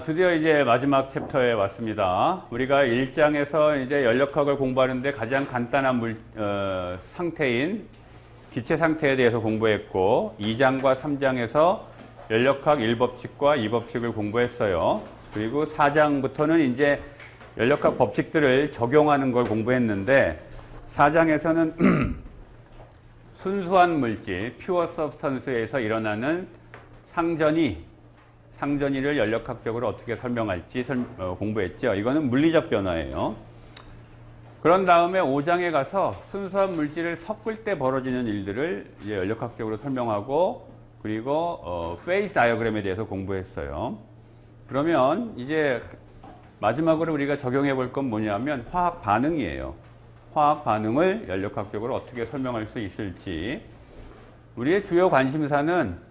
드디어 이제 마지막 챕터에 왔습니다. 우리가 1장에서 이제 연력학을 공부하는데 가장 간단한 상태인 기체 상태에 대해서 공부했고, 2장과 3장에서 연력학 1법칙과 2법칙을 공부했어요. 그리고 4장부터는 이제 연력학 법칙들을 적용하는 걸 공부했는데, 4장에서는 순수한 물질, 퓨어 서브스턴스에서 일어나는 상전이를 연력학적으로 어떻게 설명할지 공부했죠. 이거는 물리적 변화예요. 그런 다음에 5장에 가서 순수한 물질을 섞을 때 벌어지는 일들을 이제 연력학적으로 설명하고, 그리고 페이즈 다이어그램에 대해서 공부했어요. 그러면 이제 마지막으로 우리가 적용해 볼 건 뭐냐면 화학 반응이에요. 화학 반응을 연력학적으로 어떻게 설명할 수 있을지. 우리의 주요 관심사는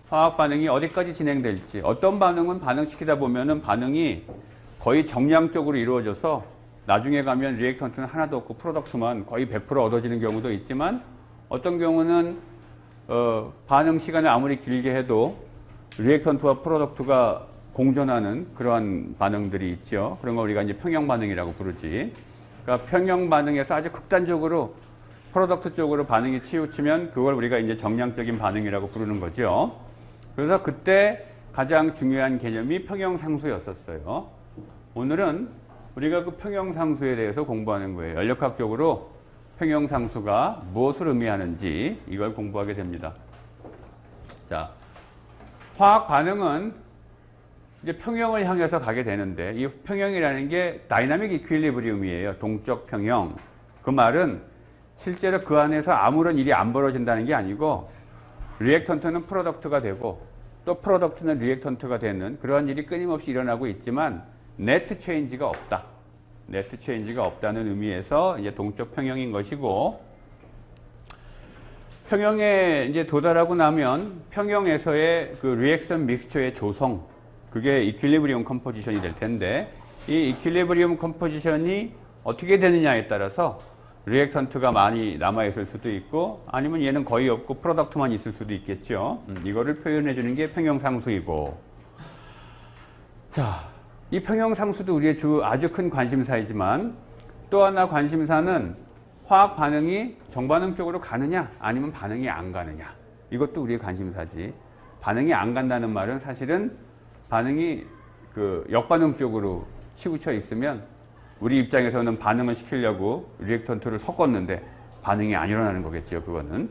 화학 반응이 어디까지 진행될지, 어떤 반응은 반응시키다 보면은 반응이 거의 정량적으로 이루어져서 나중에 가면 리액턴트는 하나도 없고 프로덕트만 거의 100% 얻어지는 경우도 있지만, 어떤 경우는 반응 시간을 아무리 길게 해도 리액턴트와 프로덕트가 공존하는 그러한 반응들이 있죠. 그런 걸 우리가 이제 평형 반응이라고 부르지. 그러니까 평형 반응에서 아주 극단적으로 프로덕트 쪽으로 반응이 치우치면 그걸 우리가 이제 정량적인 반응이라고 부르는 거죠. 그래서 그때 가장 중요한 개념이 평형상수였었어요. 오늘은 우리가 그 평형상수에 대해서 공부하는 거예요. 연력학적으로 평형상수가 무엇을 의미하는지 이걸 공부하게 됩니다. 자, 화학 반응은 이제 평형을 향해서 가게 되는데, 이 평형이라는 게 다이나믹 이퀄리브리움이에요. 동적 평형. 그 말은 실제로 그 안에서 아무런 일이 안 벌어진다는 게 아니고, 리액턴트는 프로덕트가 되고 또 프로덕트는 리액턴트가 되는 그러한 일이 끊임없이 일어나고 있지만 네트 체인지가 없다. 네트 체인지가 없다는 의미에서 이제 동적 평형인 것이고, 평형에 이제 도달하고 나면 평형에서의 그 리액션 믹스처의 조성, 그게 이퀄리브리움 컴포지션이 될 텐데, 이 이퀄리브리움 컴포지션이 어떻게 되느냐에 따라서 리액턴트가 많이 남아있을 수도 있고, 아니면 얘는 거의 없고 프로덕트만 있을 수도 있겠죠. 이거를 표현해 주는 게 평형상수이고. 자, 이 평형상수도 우리의 아주 큰 관심사이지만, 또 하나 관심사는 화학 반응이 정반응 쪽으로 가느냐 아니면 반응이 안 가느냐. 이것도 우리의 관심사지. 반응이 안 간다는 말은 사실은 반응이 그 역반응 쪽으로 치우쳐 있으면 우리 입장에서는 반응을 시키려고 리액턴트를 섞었는데 반응이 안 일어나는 거겠죠, 그거는.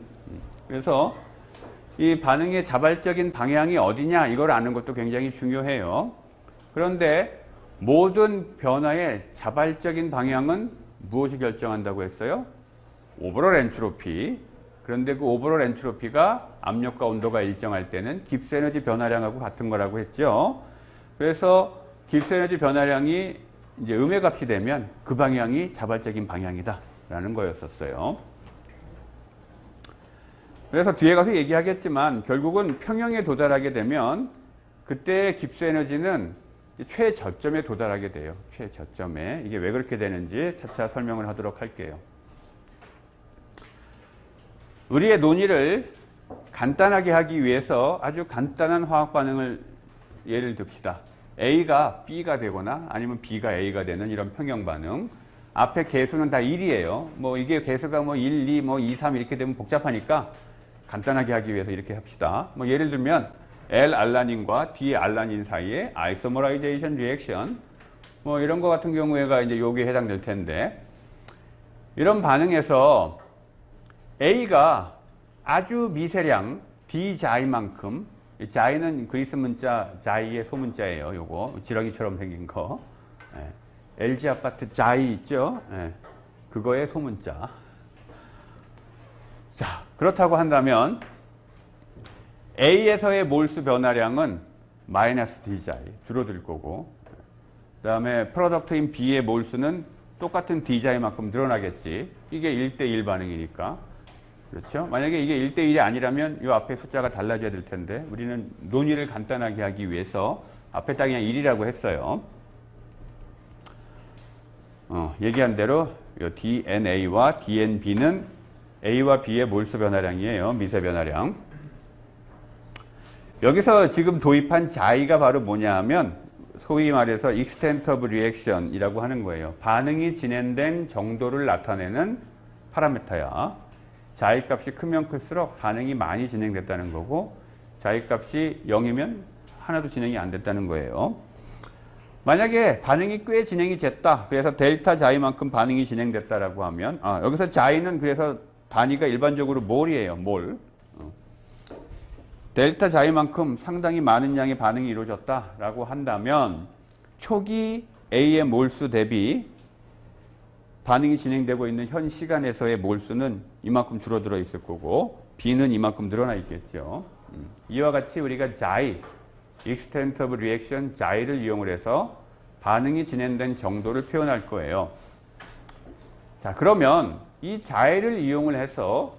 그래서 이 반응의 자발적인 방향이 어디냐, 이걸 아는 것도 굉장히 중요해요. 그런데 모든 변화의 자발적인 방향은 무엇이 결정한다고 했어요? 오버롤 엔트로피. 그런데 그 오버롤 엔트로피가 압력과 온도가 일정할 때는 깁스 에너지 변화량하고 같은 거라고 했죠. 그래서 깁스 에너지 변화량이 이제 음의 값이 되면 그 방향이 자발적인 방향이다 라는 거였었어요. 그래서 뒤에 가서 얘기하겠지만 결국은 평형에 도달하게 되면 그때의 깁스 에너지는 최저점에 도달하게 돼요. 최저점에. 이게 왜 그렇게 되는지 차차 설명을 하도록 할게요. 우리의 논의를 간단하게 하기 위해서 아주 간단한 화학 반응을 예를 듭시다. A가 B가 되거나 아니면 B가 A가 되는 이런 평형 반응. 앞에 개수는 다 1이에요. 뭐 이게 개수가 뭐 1, 2, 뭐 2, 3 이렇게 되면 복잡하니까 간단하게 하기 위해서 이렇게 합시다. 뭐 예를 들면 L-알라닌과 D-알라닌 사이에 아이소머라이제이션 리액션, 뭐 이런 거 같은 경우에가 이제 여기에 해당될 텐데, 이런 반응에서 A가 아주 미세량 D자이만큼, 자이는 그리스 문자 자이의 소문자예요. 요거 지렁이처럼 생긴 거. LG 아파트 자이 있죠? 그거의 소문자. 자, 그렇다고 한다면 A에서의 몰수 변화량은 마이너스 D자이 줄어들 거고, 그 다음에 프로덕트인 B의 몰수는 똑같은 D자이만큼 늘어나겠지. 이게 1대1 반응이니까. 그렇죠? 만약에 이게 1대1이 아니라면 이 앞에 숫자가 달라져야 될 텐데, 우리는 논의를 간단하게 하기 위해서 앞에 딱 그냥 1이라고 했어요. 얘기한 대로 DNA와 DNB는 A와 B의 몰수 변화량이에요. 미세 변화량. 여기서 지금 도입한 자이가 바로 뭐냐 하면 소위 말해서 extent of reaction이라고 하는 거예요. 반응이 진행된 정도를 나타내는 파라미터야. 자이 값이 크면 클수록 반응이 많이 진행됐다는 거고, 자이 값이 0이면 하나도 진행이 안 됐다는 거예요. 만약에 반응이 꽤 진행이 됐다. 그래서 델타 자이만큼 반응이 진행됐다라고 하면, 여기서 자이는 그래서 단위가 일반적으로 몰이에요. 몰. 델타 자이만큼 상당히 많은 양의 반응이 이루어졌다라고 한다면 초기 A의 몰수 대비 반응이 진행되고 있는 현 시간에서의 몰수는 이만큼 줄어들어 있을 거고 B는 이만큼 늘어나 있겠죠. 이와 같이 우리가 자이, extent of reaction 자이를 이용을 해서 반응이 진행된 정도를 표현할 거예요. 자, 그러면 이 자이를 이용을 해서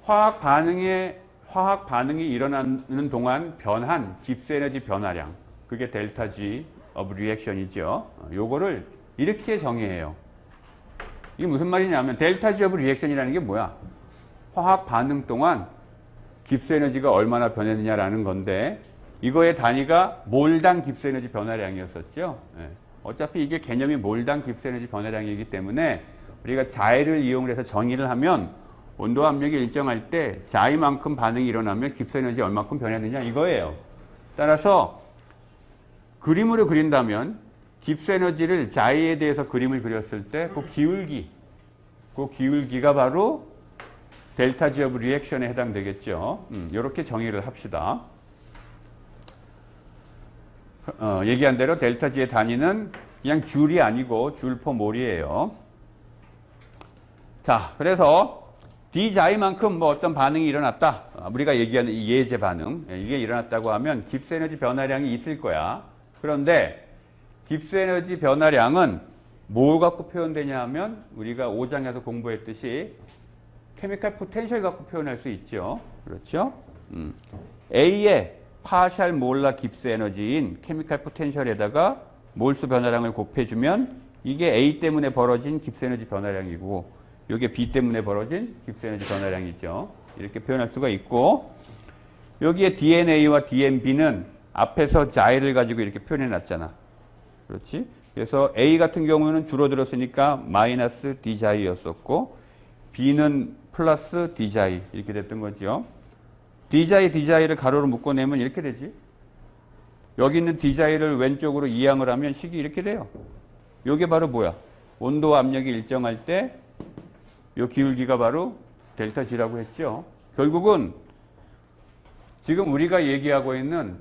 화학 반응이 일어나는 동안 변한 깁스 에너지 변화량, 그게 델타 G of reaction이죠. 요거를 이렇게 정의해요. 이게 무슨 말이냐면 델타 G of reaction이라는 게 뭐야? 화학 반응 동안 깁스 에너지가 얼마나 변했느냐라는 건데 이거의 단위가 몰당 깁스 에너지 변화량이었었죠. 어차피 이게 개념이 몰당 깁스 에너지 변화량이기 때문에 우리가 자이를 이용해서 정의를 하면 온도 압력이 일정할 때 자이만큼 반응이 일어나면 깁스 에너지 얼마큼 변했느냐 이거예요. 따라서 그림으로 그린다면 깁스 에너지를 자이에 대해서 그림을 그렸을 때 그 기울기가 바로 델타 G of 리액션에 해당되겠죠. 이렇게 정의를 합시다. 얘기한 대로 델타 G의 단위는 그냥 줄이 아니고 줄퍼몰이에요. 자, 그래서 D자이만큼 뭐 어떤 반응이 일어났다. 우리가 얘기하는 이 예제 반응. 이게 일어났다고 하면 깁스 에너지 변화량이 있을 거야. 그런데 깁스 에너지 변화량은 뭘 갖고 표현되냐 하면 우리가 5장에서 공부했듯이 케미칼 포텐셜 갖고 표현할 수 있죠. 그렇죠? A의 파셜 몰라 깁스 에너지인 케미칼 포텐셜에다가 몰수 변화량을 곱해주면 이게 A 때문에 벌어진 깁스 에너지 변화량이고 이게 B 때문에 벌어진 깁스 에너지 변화량이죠. 이렇게 표현할 수가 있고 여기에 DNA와 DNB는 앞에서 자이를 가지고 이렇게 표현해 놨잖아. 그렇지? 그래서 A 같은 경우는 줄어들었으니까 마이너스 D자이였었고 B는 플러스 D자이 이렇게 됐던 거죠. D자이를 가로로 묶어내면 이렇게 되지. 여기 있는 D자이를 왼쪽으로 이항을 하면 식이 이렇게 돼요. 이게 바로 뭐야? 온도 압력이 일정할 때 이 기울기가 바로 델타 G라고 했죠. 결국은 지금 우리가 얘기하고 있는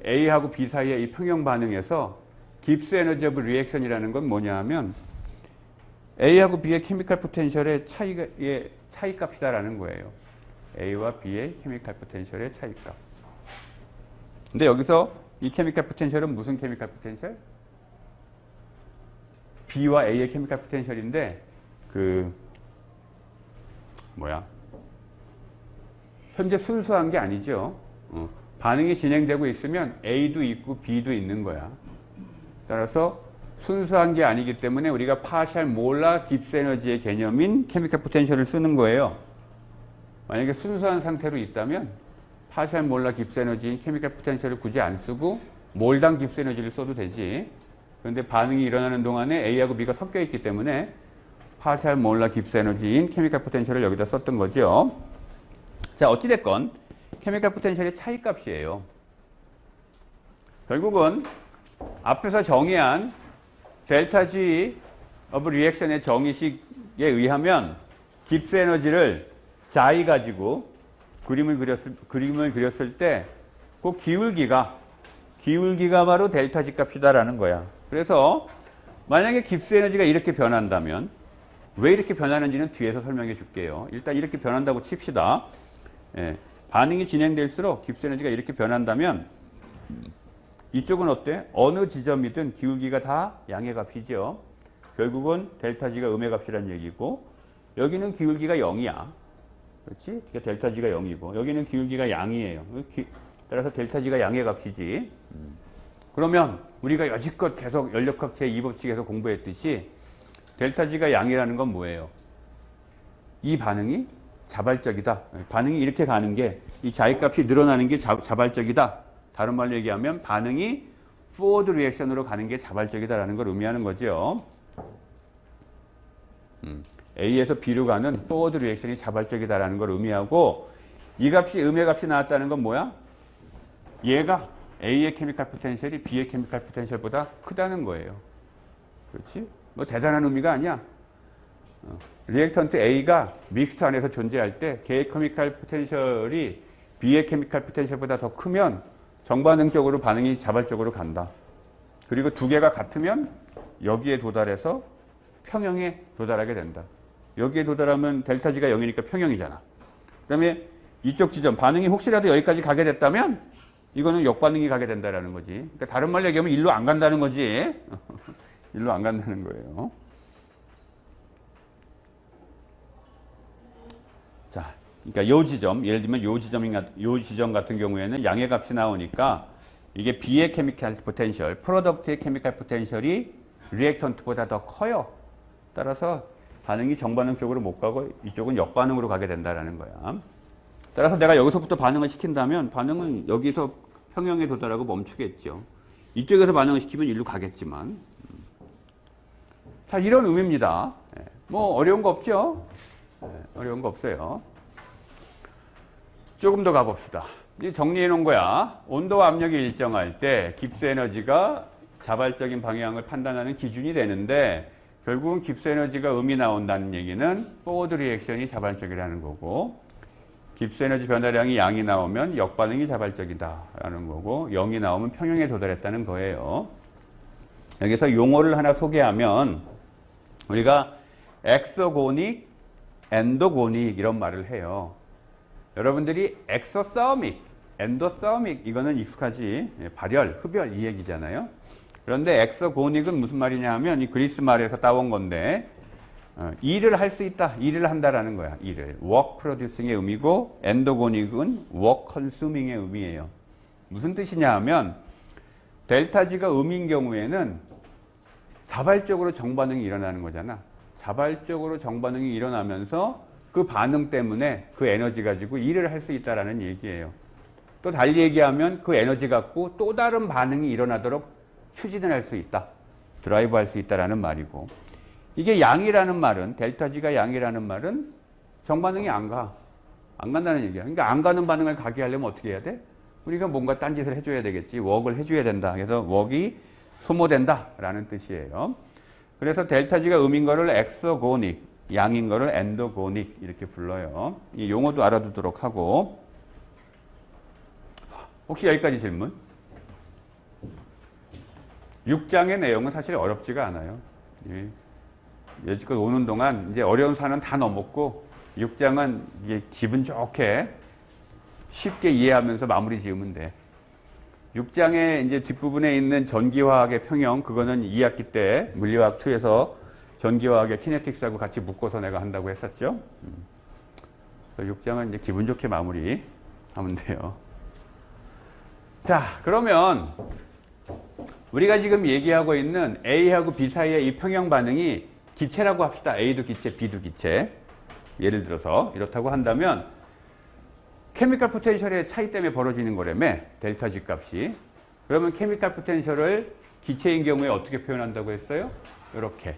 A하고 B 사이의 이 평형 반응에서 깁스 에너지 오브 리액션이라는 건 뭐냐 하면 A하고 B의 케미칼 포텐셜의 차이 값이다라는 거예요. A와 B의 케미칼 포텐셜의 차이 값. 근데 여기서 이 케미칼 포텐셜은 무슨 케미칼 포텐셜? B와 A의 케미칼 포텐셜인데 현재 순수한 게 아니죠. 반응이 진행되고 있으면 A도 있고 B도 있는 거야. 따라서 순수한 게 아니기 때문에 우리가 파셜 몰라 깁스 에너지의 개념인 케미칼 포텐셜을 쓰는 거예요. 만약에 순수한 상태로 있다면 파셜 몰라 깁스 에너지인 케미칼 포텐셜을 굳이 안 쓰고 몰당 깁스 에너지를 써도 되지. 그런데 반응이 일어나는 동안에 A하고 B가 섞여 있기 때문에 파셜 몰라 깁스 에너지인 케미칼 포텐셜을 여기다 썼던 거죠. 자, 어찌됐건 케미칼 포텐셜의 차이 값이에요. 결국은 앞에서 정의한 델타 G of 리액션의 정의식에 의하면 깁스 에너지를 자이 가지고 그림을 그렸을 때 그 기울기가 바로 델타 G 값이다라는 거야. 그래서 만약에 깁스 에너지가 이렇게 변한다면 왜 이렇게 변하는지는 뒤에서 설명해 줄게요. 일단 이렇게 변한다고 칩시다. 반응이 진행될수록 깁스 에너지가 이렇게 변한다면 이쪽은 어때? 어느 지점이든 기울기가 다 양의 값이죠. 결국은 델타 G가 음의 값이라는 얘기고 여기는 기울기가 0이야. 그렇지? 그러니까 델타 G가 0이고 여기는 기울기가 양이에요. 따라서 델타 G가 양의 값이지. 그러면 우리가 여지껏 계속 연력학 제2법칙에서 공부했듯이 델타 G가 양이라는 건 뭐예요? 이 반응이 자발적이다. 반응이 이렇게 가는 게 이 자기값이 늘어나는 게 자발적이다. 다른 말로 얘기하면 반응이 forward reaction으로 가는 게 자발적이다라는 걸 의미하는 거죠. A에서 B로 가는 forward reaction이 자발적이다라는 걸 의미하고 이 값이 음의 값이 나왔다는 건 뭐야? 얘가 A의 케미칼 포텐셜이 B의 케미칼 포텐셜보다 크다는 거예요. 그렇지? 뭐 대단한 의미가 아니야. 리액턴트 A가 믹스트 안에서 존재할 때 걔의 케미칼 포텐셜이 B의 케미칼 포텐셜보다 더 크면 정반응적으로 반응이 자발적으로 간다. 그리고 두 개가 같으면 여기에 도달해서 평형에 도달하게 된다. 여기에 도달하면 델타 G가 0이니까 평형이잖아. 그 다음에 이쪽 지점, 반응이 혹시라도 여기까지 가게 됐다면 이거는 역반응이 가게 된다라는 거지. 그러니까 다른 말로 얘기하면 일로 안 간다는 거지. 일로 안 간다는 거예요. 자, 그러니까 요 지점, 예를 들면 요 지점 같은 경우에는 양의 값이 나오니까 이게 B의 케미칼 포텐셜, 프로덕트의 케미칼 포텐셜이 리액턴트보다 더 커요. 따라서 반응이 정반응 쪽으로 못 가고 이쪽은 역반응으로 가게 된다라는 거야. 따라서 내가 여기서부터 반응을 시킨다면 반응은 여기서 평형에 도달하고 멈추겠죠. 이쪽에서 반응을 시키면 일로 가겠지만. 자, 이런 의미입니다. 뭐 어려운 거 없죠? 어려운 거 없어요. 조금 더 가봅시다. 이제 정리해 놓은 거야. 온도와 압력이 일정할 때 깁스 에너지가 자발적인 방향을 판단하는 기준이 되는데 결국은 깁스 에너지가 음이 나온다는 얘기는 포워드 리액션이 자발적이라는 거고 깁스 에너지 변화량이 양이 나오면 역반응이 자발적이다라는 거고 0이 나오면 평형에 도달했다는 거예요. 여기서 용어를 하나 소개하면 우리가 엑소고닉, 엔도고닉 이런 말을 해요. 여러분들이 엑소서믹, 엔도서믹 이거는 익숙하지. 발열, 흡열 이 얘기잖아요. 그런데 엑소고닉은 무슨 말이냐 하면 이 그리스 말에서 따온 건데 일을 할 수 있다, 일을 한다라는 거야. 일을. work producing의 의미고 엔도고닉은 work consuming의 의미예요. 무슨 뜻이냐 하면 델타 G가 음인 경우에는 자발적으로 정반응이 일어나는 거잖아. 자발적으로 정반응이 일어나면서 그 반응 때문에 그 에너지 가지고 일을 할 수 있다라는 얘기예요. 또 달리 얘기하면 그 에너지 갖고 또 다른 반응이 일어나도록 추진을 할 수 있다. 드라이브 할 수 있다라는 말이고. 이게 양이라는 말은, 델타 G가 양이라는 말은 정반응이 안 가. 안 간다는 얘기야. 그러니까 안 가는 반응을 가게 하려면 어떻게 해야 돼? 우리가 뭔가 딴짓을 해줘야 되겠지. 웍을 해줘야 된다. 그래서 웍이 소모된다라는 뜻이에요. 그래서 델타 G가 음인 거를 엑소고닉, 양인 거를 엔도고닉 이렇게 불러요. 이 용어도 알아두도록 하고. 혹시 여기까지 질문? 6장의 내용은 사실 어렵지가 않아요. 여지껏 오는 동안 이제 어려운 산은 다 넘었고 6장은 이게 기분 좋게 쉽게 이해하면서 마무리 지으면 돼. 6장의 이제 뒷부분에 있는 전기화학의 평형 그거는 2학기 때 물리화학 2에서 전기화학의 키네틱스하고 같이 묶어서 내가 한다고 했었죠. 그래서 6장은 이제 기분 좋게 마무리하면 돼요. 자, 그러면 우리가 지금 얘기하고 있는 A하고 B 사이의 이 평형 반응이 기체라고 합시다. A도 기체, B도 기체. 예를 들어서 이렇다고 한다면 케미칼 포텐셜의 차이 때문에 벌어지는 거라며 델타 G 값이. 그러면 케미칼 포텐셜을 기체인 경우에 어떻게 표현한다고 했어요? 이렇게.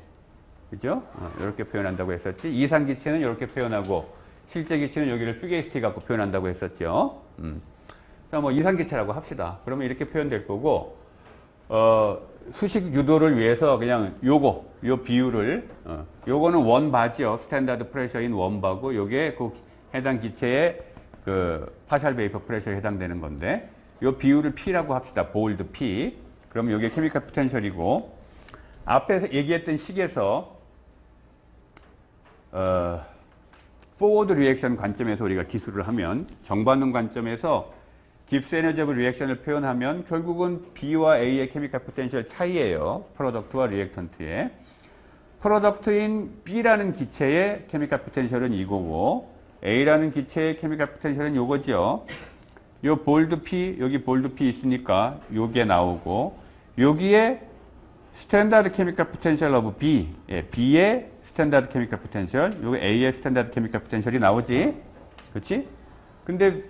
그죠? 이렇게 표현한다고 했었지. 이상 기체는 이렇게 표현하고 실제 기체는 여기를 퓨게이스티 갖고 표현한다고 했었죠. 자, 뭐 이상 기체라고 합시다. 그러면 이렇게 표현될 거고 수식 유도를 위해서 그냥 요 비율을 요거는 원바지요. 스탠다드 프레셔인 원바고 요게 그 해당 기체의 그 파샬 베이퍼 프레셔에 해당되는 건데 요 비율을 P라고 합시다. 볼드 P. 그러면 요게 케미칼 포텐셜이고 앞에서 얘기했던 식에서 포워드 리액션 관점에서 우리가 기술을 하면 정반응 관점에서 깁스 에너지 오브 리액션을 표현하면 결국은 B와 A의 케미칼 포텐셜 차이예요. 프로덕트와 리액턴트의. 프로덕트인 B라는 기체의 케미칼 포텐셜은 이거고 A라는 기체의 케미칼 포텐셜은 요거죠. 요 볼드 P, 여기 볼드 P 있으니까 요게 나오고 여기에 스탠다드 케미칼 포텐셜 오브 B, B의 스탠다드 케미컬 포텐셜, 요게 A의 스탠다드 케미컬 포텐셜이 나오지. 그렇지? 근데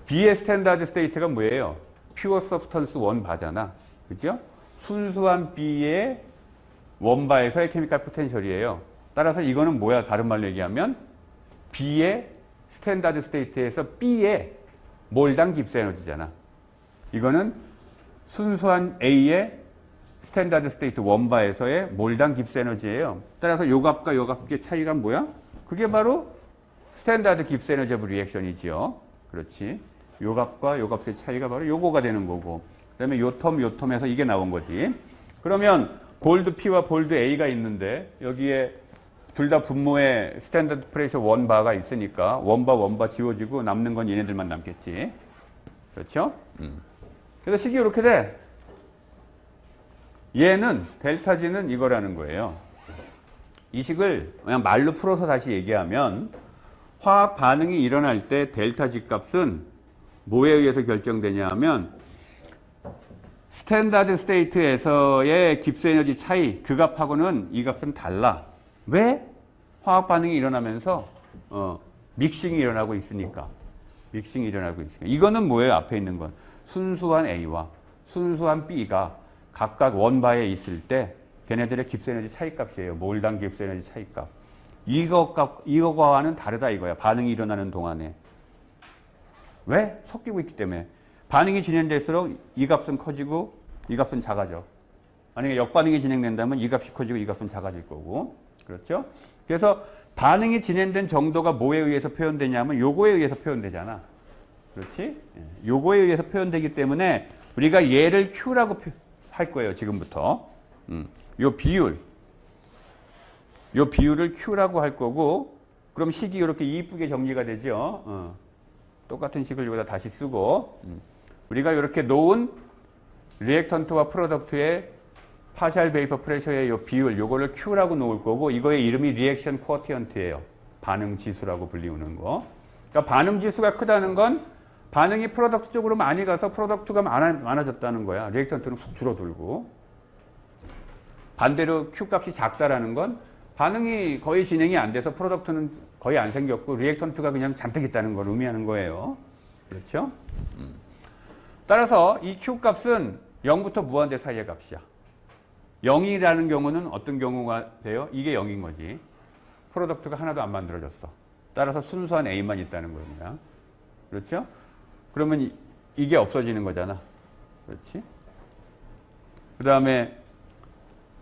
B의 스탠다드 스테이트가 뭐예요? 퓨어 서브스턴스 원바잖아. 그죠? 순수한 B의 원바에서의 케미컬 포텐셜이에요. 따라서 이거는 뭐야? 다른 말로 얘기하면 B의 스탠다드 스테이트에서 B의 몰당 깁스 에너지잖아. 이거는 순수한 A의 스탠다드 스테이트 원바에서의 몰당 깁스 에너지예요. 따라서 요 값과 요 값의 차이가 뭐야? 그게 바로 스탠다드 깁스 에너지 오브 리액션이지요. 그렇지. 요 값과 요 값의 차이가 바로 요거가 되는 거고. 그다음에 요 텀에서 이게 나온 거지. 그러면 볼드 P와 볼드 A가 있는데 여기에 둘 다 분모에 스탠다드 프레셔 원바가 있으니까 원바 지워지고 남는 건 얘네들만 남겠지. 그렇죠? 그래서 식이 이렇게 돼. 얘는 델타 G는 이거라는 거예요. 이 식을 그냥 말로 풀어서 다시 얘기하면 화학 반응이 일어날 때 델타 G 값은 뭐에 의해서 결정되냐 하면 스탠다드 스테이트에서의 깁스 에너지 차이, 그 값하고는 이 값은 달라. 왜? 화학 반응이 일어나면서 믹싱이 일어나고 있으니까. 믹싱이 일어나고 있으니까. 이거는 뭐예요? 앞에 있는 건. 순수한 A와 순수한 B가 각각 원바에 있을 때 걔네들의 깁스 에너지 차이 값이에요. 몰당 깁스 에너지 차이 값. 이거와는 다르다 이거야. 반응이 일어나는 동안에. 왜? 섞이고 있기 때문에. 반응이 진행될수록 이 값은 커지고 이 값은 작아져. 만약에 역반응이 진행된다면 이 값이 커지고 이 값은 작아질 거고. 그렇죠? 그래서 반응이 진행된 정도가 뭐에 의해서 표현되냐면 요거에 의해서 표현되잖아. 그렇지? 요거에 의해서 표현되기 때문에 우리가 얘를 Q라고 할 거예요. 지금부터. 요 비율을 Q라고 할 거고 그럼 식이 이렇게 이쁘게 정리가 되죠. 똑같은 식을 여기다 다시 쓰고 우리가 이렇게 놓은 리액턴트와 프로덕트의 파셜 베이퍼 프레셔의 요 비율 요거를 Q라고 놓을 거고 이거의 이름이 리액션 쿼티언트예요. 반응 지수라고 불리우는 거. 그러니까 반응 지수가 크다는 건 반응이 프로덕트 쪽으로 많이 가서 프로덕트가 많아졌다는 거야. 리액턴트는 쑥 줄어들고. 반대로 Q 값이 작다라는 건 반응이 거의 진행이 안 돼서 프로덕트는 거의 안 생겼고 리액턴트가 그냥 잔뜩 있다는 걸 의미하는 거예요. 그렇죠? 따라서 이 Q 값은 0부터 무한대 사이의 값이야. 0이라는 경우는 어떤 경우가 돼요? 이게 0인 거지. 프로덕트가 하나도 안 만들어졌어. 따라서 순수한 A만 있다는 겁니다. 그렇죠? 그러면 이게 없어지는 거잖아. 그렇지? 그 다음에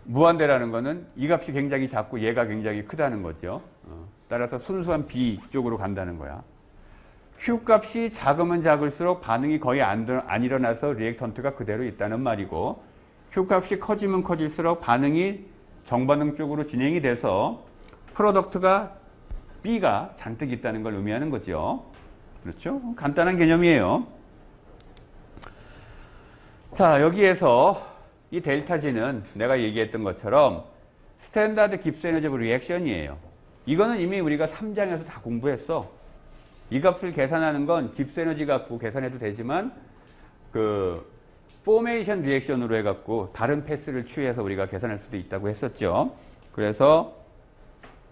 무한대라는 거는 이 값이 굉장히 작고 얘가 굉장히 크다는 거죠. 따라서 순수한 B 쪽으로 간다는 거야. Q 값이 작으면 작을수록 반응이 거의 안 일어나서 리액턴트가 그대로 있다는 말이고 Q 값이 커지면 커질수록 반응이 정반응 쪽으로 진행이 돼서 프로덕트가 B가 잔뜩 있다는 걸 의미하는 거죠. 그렇죠? 간단한 개념이에요. 자, 여기에서 이 델타 G는 내가 얘기했던 것처럼 스탠다드 깁스 에너지 오브 리액션이에요. 이거는 이미 우리가 3장에서 다 공부했어. 이 값을 계산하는 건 깁스 에너지 갖고 계산해도 되지만 그 포메이션 리액션으로 해갖고 다른 패스를 취해서 우리가 계산할 수도 있다고 했었죠. 그래서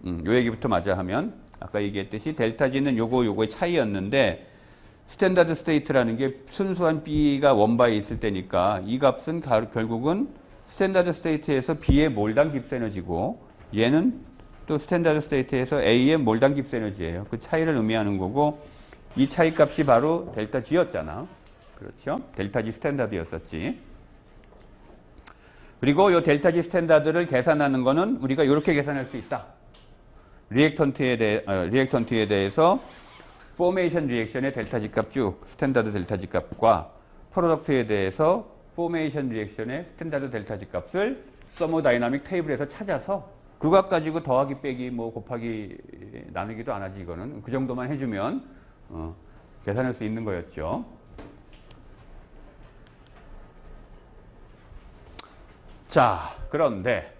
요 얘기부터 마저 하면 아까 얘기했듯이 델타 G는 요거의 차이였는데 스탠다드 스테이트라는 게 순수한 B가 원바에 있을 때니까 이 값은 결국은 스탠다드 스테이트에서 B의 몰당 깁스 에너지고 얘는 또 스탠다드 스테이트에서 A의 몰당 깁스 에너지예요. 그 차이를 의미하는 거고 이 차이 값이 바로 델타 G였잖아. 그렇죠? 델타 G 스탠다드였었지. 그리고 이 델타 G 스탠다드를 계산하는 거는 우리가 이렇게 계산할 수 있다. 리액턴트에 대해서 포메이션 리액션의 델타 G 값 쭉 스탠다드 델타 G 값과 프로덕트에 대해서 포메이션 리액션의 스탠다드 델타 G 값을 서머다이나믹 테이블에서 찾아서 그 값 가지고 더하기 빼기 뭐 곱하기 나누기도 안 하지. 이거는 그 정도만 해주면 계산할 수 있는 거였죠. 자, 그런데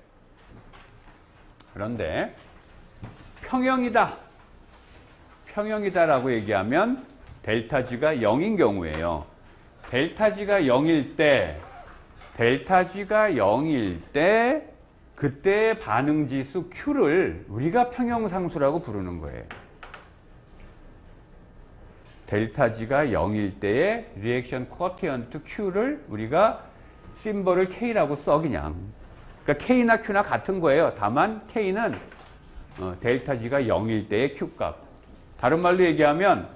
평형이다라고 얘기하면 델타 G가 0인 경우예요. 델타 G가 0일 때 그때 반응 지수 Q를 우리가 평형상수라고 부르는 거예요. 델타 G가 0일 때의 리액션 쿼티언트 Q를 우리가 심벌을 K라고 써 그냥. 그러니까 K나 Q나 같은 거예요. 다만 K는 델타 G가 0일 때의 Q값. 다른 말로 얘기하면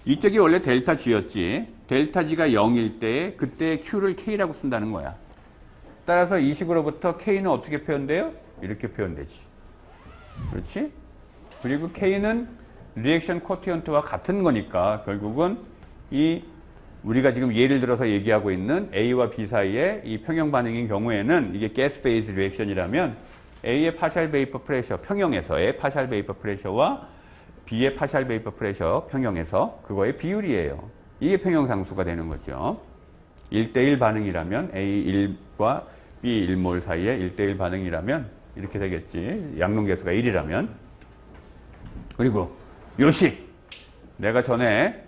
이쪽이 원래 델타 G였지. 델타 G가 0일 때에 그때의 Q를 K라고 쓴다는 거야. 따라서 이 식으로부터 K는 어떻게 표현돼요? 이렇게 표현되지. 그렇지? 그리고 K는 리액션 쿼티언트와 같은 거니까 결국은 이 우리가 지금 예를 들어서 얘기하고 있는 A와 B 사이의 이 평형 반응인 경우에는 이게 가스 베이스 리액션이라면 A의 파셜 베이퍼 프레셔 평형에서의 파셜 베이퍼 프레셔와 B의 파셜 베이퍼 프레셔 평형에서 그거의 비율이에요. 이게 평형상수가 되는 거죠. 1대1 반응이라면 A1과 B1몰 사이에 1대1 반응이라면 이렇게 되겠지. 양론계수가 1이라면. 그리고 요식. 내가 전에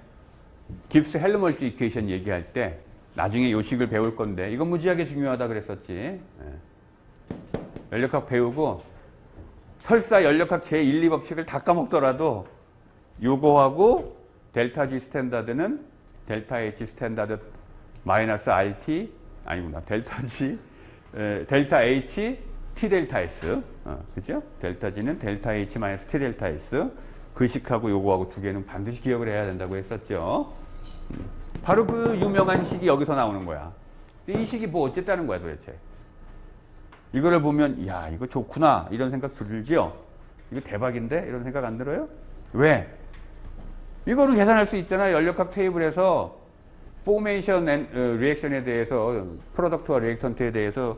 깁스 헬르멀티 이퀘이션 얘기할 때 나중에 요식을 배울 건데 이건 무지하게 중요하다 그랬었지. 연력학 배우고 설사 연력학 제1, 2법칙을 다 까먹더라도 요거하고 델타 G 스탠다드는 델타 H 스탠다드 마이너스 RT 아니구나. 델타 G 델타 H T 델타 S 그죠? 델타 G는 델타 H 마이너스 T 델타 S 그 식하고 요거하고 두 개는 반드시 기억을 해야 된다고 했었죠. 바로 그 유명한 식이 여기서 나오는 거야. 이 식이 뭐 어쨌다는 거야 도대체. 이거를 보면 야 이거 좋구나 이런 생각 들지요? 이거 대박인데? 이런 생각 안 들어요? 왜? 이거를 계산할 수 있잖아. 연력학 테이블에서 포메이션 리액션에 대해서 프로덕트와 리액턴트에 대해서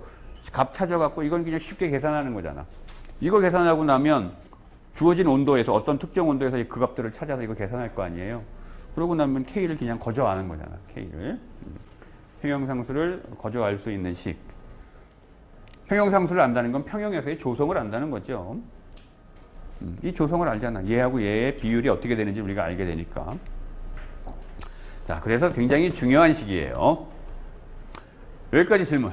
값 찾아갖고 이건 그냥 쉽게 계산하는 거잖아. 이걸 계산하고 나면 주어진 온도에서 어떤 특정 온도에서 그 값들을 찾아서 이거 계산할 거 아니에요. 그러고 나면 K를 그냥 거저하는 거잖아. K를. 평형상수를 거저할 수 있는 식. 평형상수를 안다는 건 평형에서의 조성을 안다는 거죠. 이 조성을 알잖아. 얘하고 얘의 비율이 어떻게 되는지 우리가 알게 되니까. 자, 그래서 굉장히 중요한 식이에요. 여기까지 질문.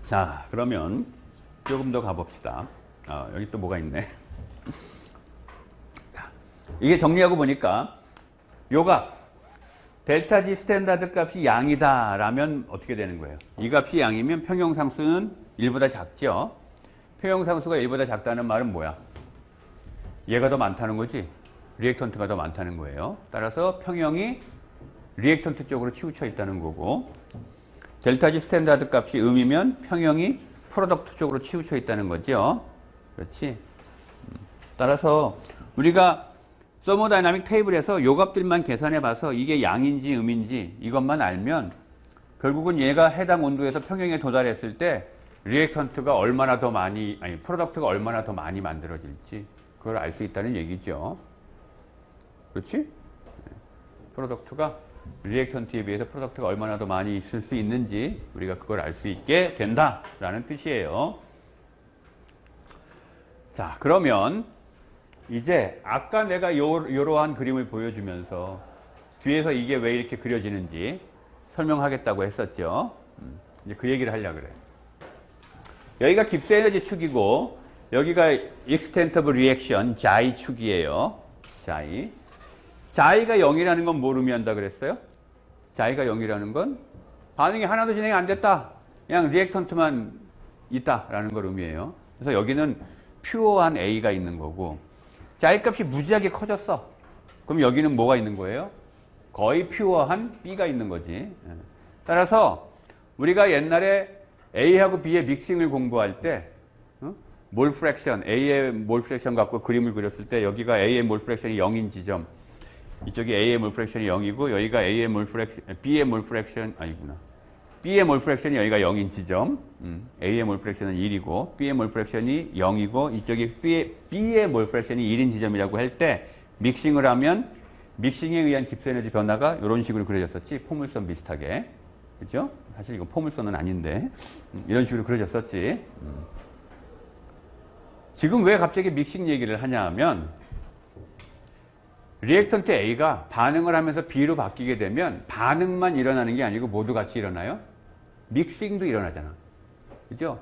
자, 그러면 조금 더 가봅시다. 여기 또 뭐가 있네. 자, 이게 정리하고 보니까 요가 델타 G 스탠다드 값이 양이다 라면 어떻게 되는 거예요? 이 값이 양이면 평형상수는 1보다 작죠? 평형상수가 1보다 작다는 말은 뭐야? 얘가 더 많다는 거지? 리액턴트가 더 많다는 거예요. 따라서 평형이 리액턴트 쪽으로 치우쳐 있다는 거고 델타 G 스탠다드 값이 음이면 평형이 프로덕트 쪽으로 치우쳐 있다는 거죠. 그렇지? 따라서 우리가 서머다이나믹 테이블에서 요 값들만 계산해 봐서 이게 양인지 음인지 이것만 알면 결국은 얘가 해당 온도에서 평형에 도달했을 때 리액턴트가 얼마나 더 많이 프로덕트가 얼마나 더 많이 만들어질지 그걸 알 수 있다는 얘기죠. 그렇지? 프로덕트가 리액턴트에 비해서 프로덕트가 얼마나 더 많이 있을 수 있는지 우리가 그걸 알 수 있게 된다라는 뜻이에요. 자, 그러면 이제 아까 내가 요러한 그림을 보여주면서 뒤에서 이게 왜 이렇게 그려지는지 설명하겠다고 했었죠. 이제 그 얘기를 하려고 그래. 여기가 깁스 에너지 축이고 여기가 extent of reaction 자이 축이에요. 자이. 자이가 0이라는 건 뭘 의미한다 그랬어요? 자이가 0이라는 건 반응이 하나도 진행이 안 됐다. 그냥 리액턴트만 있다라는 걸 의미해요. 그래서 여기는 퓨어한 A가 있는 거고 자이 값이 무지하게 커졌어. 그럼 여기는 뭐가 있는 거예요? 거의 퓨어한 B가 있는 거지. 따라서 우리가 옛날에 A하고 B의 믹싱을 공부할 때 몰 프랙션, A의 몰 프랙션 갖고 그림을 그렸을 때 여기가 A의 몰 프랙션이 0인 지점 이쪽이 A의 몰 프랙션이 0이고 여기가 A의 몰 프랙션, B의 몰 프랙션 아니구나. B의 몰 프랙션이 여기가 0인 지점, A의 몰 프랙션은 1이고 B의 몰 프랙션이 0이고 이쪽이 B의 몰 프랙션이 1인 지점이라고 할 때 믹싱을 하면 믹싱에 의한 깁스 에너지 변화가 이런 식으로 그려졌었지. 포물선 비슷하게. 그죠? 사실 이건 포물선은 아닌데 이런 식으로 그려졌었지. 지금 왜 갑자기 믹싱 얘기를 하냐 하면 리액턴트 A가 반응을 하면서 B로 바뀌게 되면 반응만 일어나는 게 아니고 모두 같이 일어나요. 믹싱도 일어나잖아. 그죠?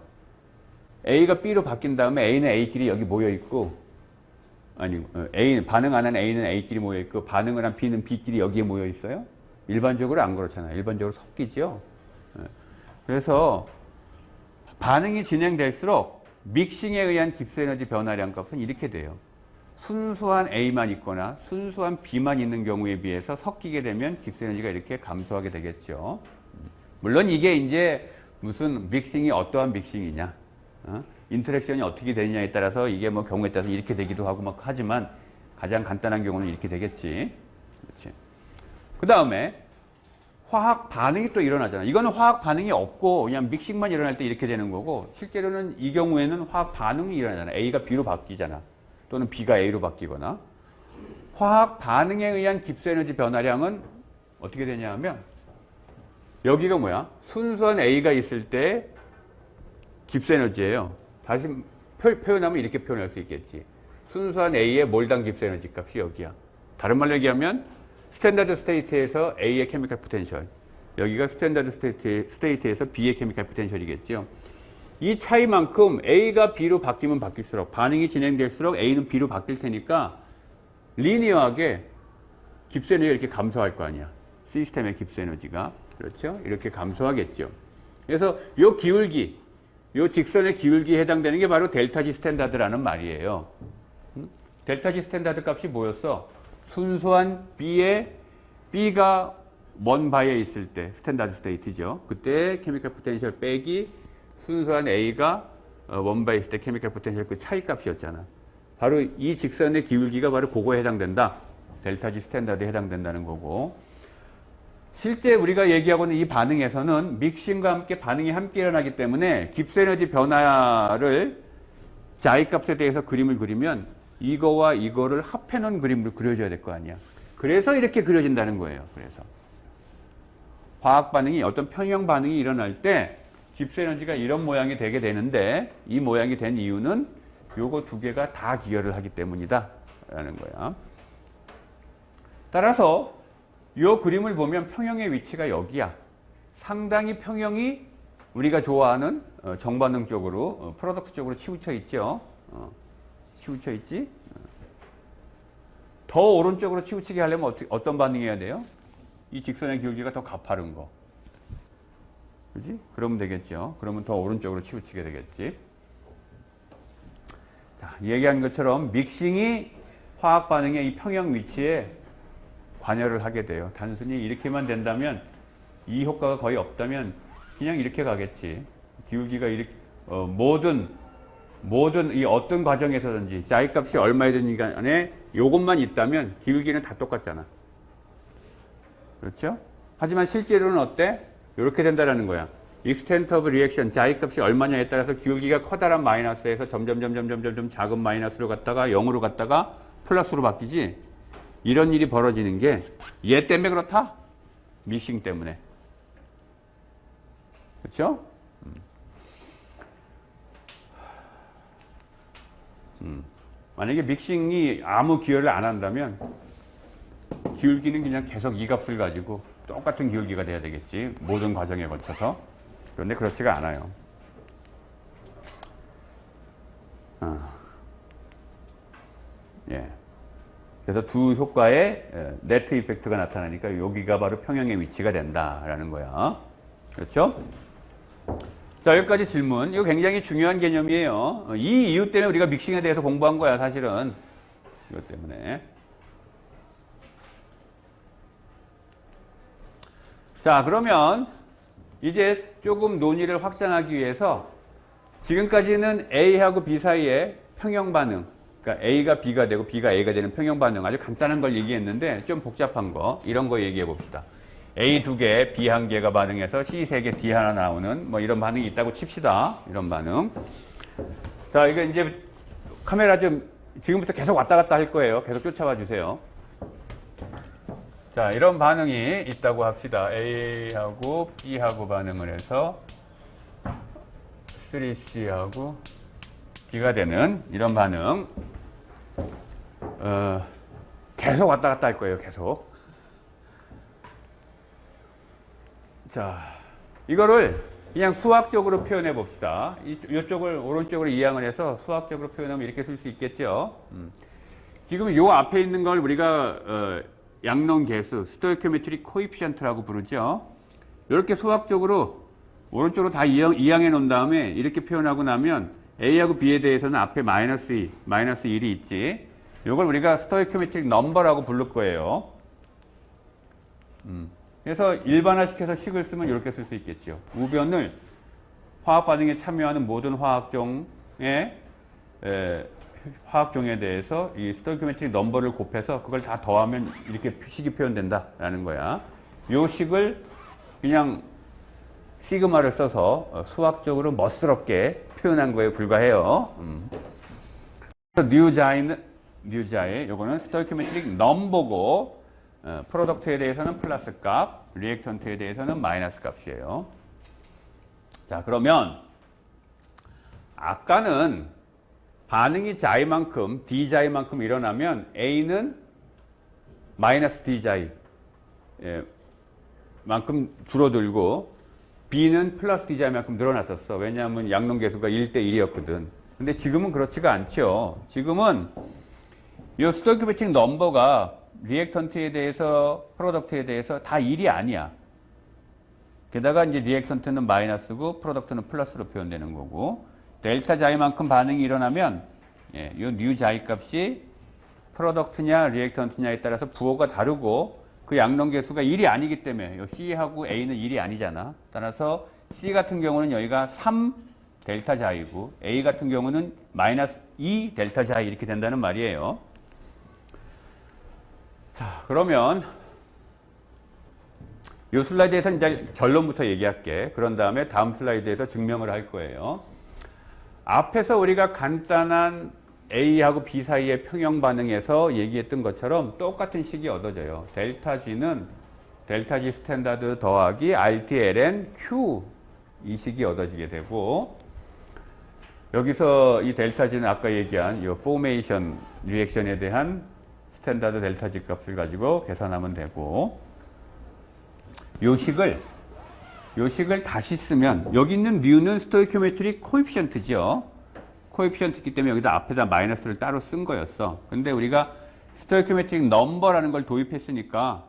A가 B로 바뀐 다음에 A는 A끼리 여기 모여 있고, 아니, 반응 안 한 A는 A끼리 모여 있고, 반응을 한 B는 B끼리 여기에 모여 있어요. 일반적으로 안 그렇잖아요. 일반적으로 섞이죠. 그래서 반응이 진행될수록 믹싱에 의한 깁스 에너지 변화량 값은 이렇게 돼요. 순수한 A만 있거나 순수한 B만 있는 경우에 비해서 섞이게 되면 깁스 에너지가 이렇게 감소하게 되겠죠. 물론 이게 이제 무슨 믹싱이 어떠한 믹싱이냐, 인터랙션이 어떻게 되느냐에 따라서 이게 뭐 경우에 따라서 이렇게 되기도 하고 막 하지만 가장 간단한 경우는 이렇게 되겠지. 그렇지. 그 다음에 화학 반응이 또 일어나잖아. 이거는 화학 반응이 없고 그냥 믹싱만 일어날 때 이렇게 되는 거고, 실제로는 이 경우에는 화학 반응이 일어나잖아. A가 B로 바뀌잖아. 또는 B가 A로 바뀌거나. 화학 반응에 의한 깁스 에너지 변화량은 어떻게 되냐 하면, 여기가 뭐야? 순수한 A가 있을 때 깁스 에너지예요. 다시 표현하면 이렇게 표현할 수 있겠지. 순수한 A의 몰당 깁스 에너지 값이 여기야. 다른 말로 얘기하면 스탠다드 스테이트에서 A의 케미컬 포텐셜, 여기가 스탠다드 스테이트에서 B의 케미컬 포텐셜이겠죠. 이 차이만큼 A가 B로 바뀌면 바뀔수록, 반응이 진행될수록 A는 B로 바뀔 테니까 리니어하게 깁스 에너지가 이렇게 감소할 거 아니야. 시스템의 깁스 에너지가. 그렇죠? 이렇게 감소하겠죠. 그래서 요 기울기, 요 직선의 기울기에 해당되는 게 바로 델타 G 스탠다드라는 말이에요. 델타 G 스탠다드 값이 뭐였어? 순수한 B가 먼 바에 있을 때 스탠다드 스테이트죠. 그때 케미컬 포텐셜 빼기 순수한 A가 먼 바에 있을 때 케미컬 포텐셜 그 차이 값이었잖아. 바로 이 직선의 기울기가 바로 그거에 해당된다. 델타 G 스탠다드에 해당된다는 거고, 실제 우리가 얘기하고 있는 이 반응에서는 믹싱과 함께 반응이 함께 일어나기 때문에 깁스 에너지 변화를 자이 값에 대해서 그림을 그리면 이거와 이거를 합해 놓은 그림을 그려줘야 될 거 아니야. 그래서 이렇게 그려진다는 거예요. 그래서 화학 반응이 어떤 평형 반응이 일어날 때 깁스 에너지가 이런 모양이 되게 되는데, 이 모양이 된 이유는 요거 두 개가 다 기여를 하기 때문이다 라는 거야. 따라서 요 그림을 보면 평형의 위치가 여기야. 상당히 평형이 우리가 좋아하는 정반응 쪽으로, 프로덕트 쪽으로 치우쳐 있죠. 치우쳐 있지? 더 오른쪽으로 치우치게 하려면 어떤 반응해야 돼요? 이 직선의 기울기가 더 가파른 거. 그지? 그러면 되겠죠. 그러면 더 오른쪽으로 치우치게 되겠지. 자, 얘기한 것처럼 믹싱이 화학 반응의 이 평형 위치에 관여를 하게 돼요. 단순히 이렇게만 된다면, 이 효과가 거의 없다면 그냥 이렇게 가겠지. 기울기가 이렇게, 모든 이 어떤 과정에서든지 자이 값이 얼마이든 간에 요것만 있다면 기울기는 다 똑같잖아. 그렇죠? 하지만 실제로는 어때? 이렇게 된다라는 거야. extent of reaction, 자이 값이 얼마냐에 따라서 기울기가 커다란 마이너스에서 점점 작은 마이너스로 갔다가 0으로 갔다가 플러스로 바뀌지. 이런 일이 벌어지는 게 얘 때문에 그렇다? 믹싱 때문에. 그렇죠? 만약에 믹싱이 아무 기여를 안 한다면 기울기는 그냥 계속 이 값을 가지고 똑같은 기울기가 돼야 되겠지. 모든 과정에 거쳐서. 그런데 그렇지가 않아요. 예. 그래서 두 효과의 네트 이펙트가 나타나니까 여기가 바로 평형의 위치가 된다라는 거야. 그렇죠? 자, 여기까지 질문. 이거 굉장히 중요한 개념이에요. 이 이유 때문에 우리가 믹싱에 대해서 공부한 거야, 사실은. 이것 때문에. 자, 그러면 이제 조금 논의를 확장하기 위해서 지금까지는 A하고 B 사이에 평형 반응, 그러니까 A가 B가 되고 B가 A가 되는 평형 반응, 아주 간단한 걸 얘기했는데 좀 복잡한 거, 이런 거 얘기해 봅시다. A 2개, B 1개가 반응해서 C 3개, D 하나 나오는 뭐 이런 반응이 있다고 칩시다. 이런 반응. 자, 이거 이제 카메라 좀 지금부터 계속 왔다 갔다 할 거예요. 계속 쫓아와 주세요. 자, 이런 반응이 있다고 합시다. A하고 B하고 반응을 해서 3C하고 B가 되는 이런 반응. 계속 왔다 갔다 할 거예요. 계속. 자, 이거를 그냥 수학적으로 표현해 봅시다. 이쪽을 오른쪽으로 이항을 해서 수학적으로 표현하면 이렇게 쓸 수 있겠죠. 지금 요 앞에 있는 걸 우리가 양론계수, 스토이키오메트릭 코이피션트라고 부르죠. 이렇게 수학적으로 오른쪽으로 다 이항해 놓은 다음에 이렇게 표현하고 나면 A하고 B에 대해서는 앞에 마이너스 2, 마이너스 1이 있지. 이걸 우리가 스토이키오메트릭 넘버라고 부를 거예요. 그래서 일반화시켜서 식을 쓰면 이렇게 쓸 수 있겠죠. 우변을 화학 반응에 참여하는 모든 화학종에 대해서 이 스토이키오메트릭 넘버를 곱해서 그걸 다 더하면 이렇게 식이 표현된다라는 거야. 요 식을 그냥 시그마를 써서 수학적으로 멋스럽게 표현한 거에 불과해요. 뉴자이, 요거는 스토이키오메트릭 넘버고, 프로덕트에 대해서는 플러스 값, 리액턴트에 대해서는 마이너스 값이에요. 자, 그러면 아까는 반응이 자이만큼, D자이만큼 일어나면 A는 마이너스 D자이 만큼 줄어들고 B는 플러스 D자이만큼 늘어났었어. 왜냐하면 양론계수가 1대 1이었거든. 근데 지금은 그렇지가 않죠. 지금은 이 스토이키오메트릭 넘버가 리액턴트에 대해서 프로덕트에 대해서 다 1이 아니야. 게다가 이제 리액턴트는 마이너스고 프로덕트는 플러스로 표현되는 거고, 델타 자이만큼 반응이 일어나면 이 뉴 자이 값이 프로덕트냐 리액턴트냐에 따라서 부호가 다르고 그 양론계수가 1이 아니기 때문에 이 C하고 A는 1이 아니잖아. 따라서 C 같은 경우는 여기가 3 델타 자이고 A 같은 경우는 마이너스 2 델타 자이 이렇게 된다는 말이에요. 자, 그러면 이 슬라이드에서 이제 결론부터 얘기할게. 그런 다음에 다음 슬라이드에서 증명을 할 거예요. 앞에서 우리가 간단한 A하고 B 사이의 평형 반응에서 얘기했던 것처럼 똑같은 식이 얻어져요. 델타 G는 델타 G 스탠다드 더하기 RTLN Q 이 식이 얻어지게 되고, 여기서 이 델타 G는 아까 얘기한 이 포메이션 리액션에 대한 스탠다드 델타 G 값을 가지고 계산하면 되고, 요 식을 다시 쓰면 여기 있는 뮤는 스토이키오메트릭 코에피션트죠. 코에피션트이기 때문에 여기다 앞에다 마이너스를 따로 쓴 거였어. 근데 우리가 스토이키오메트릭 넘버라는 걸 도입했으니까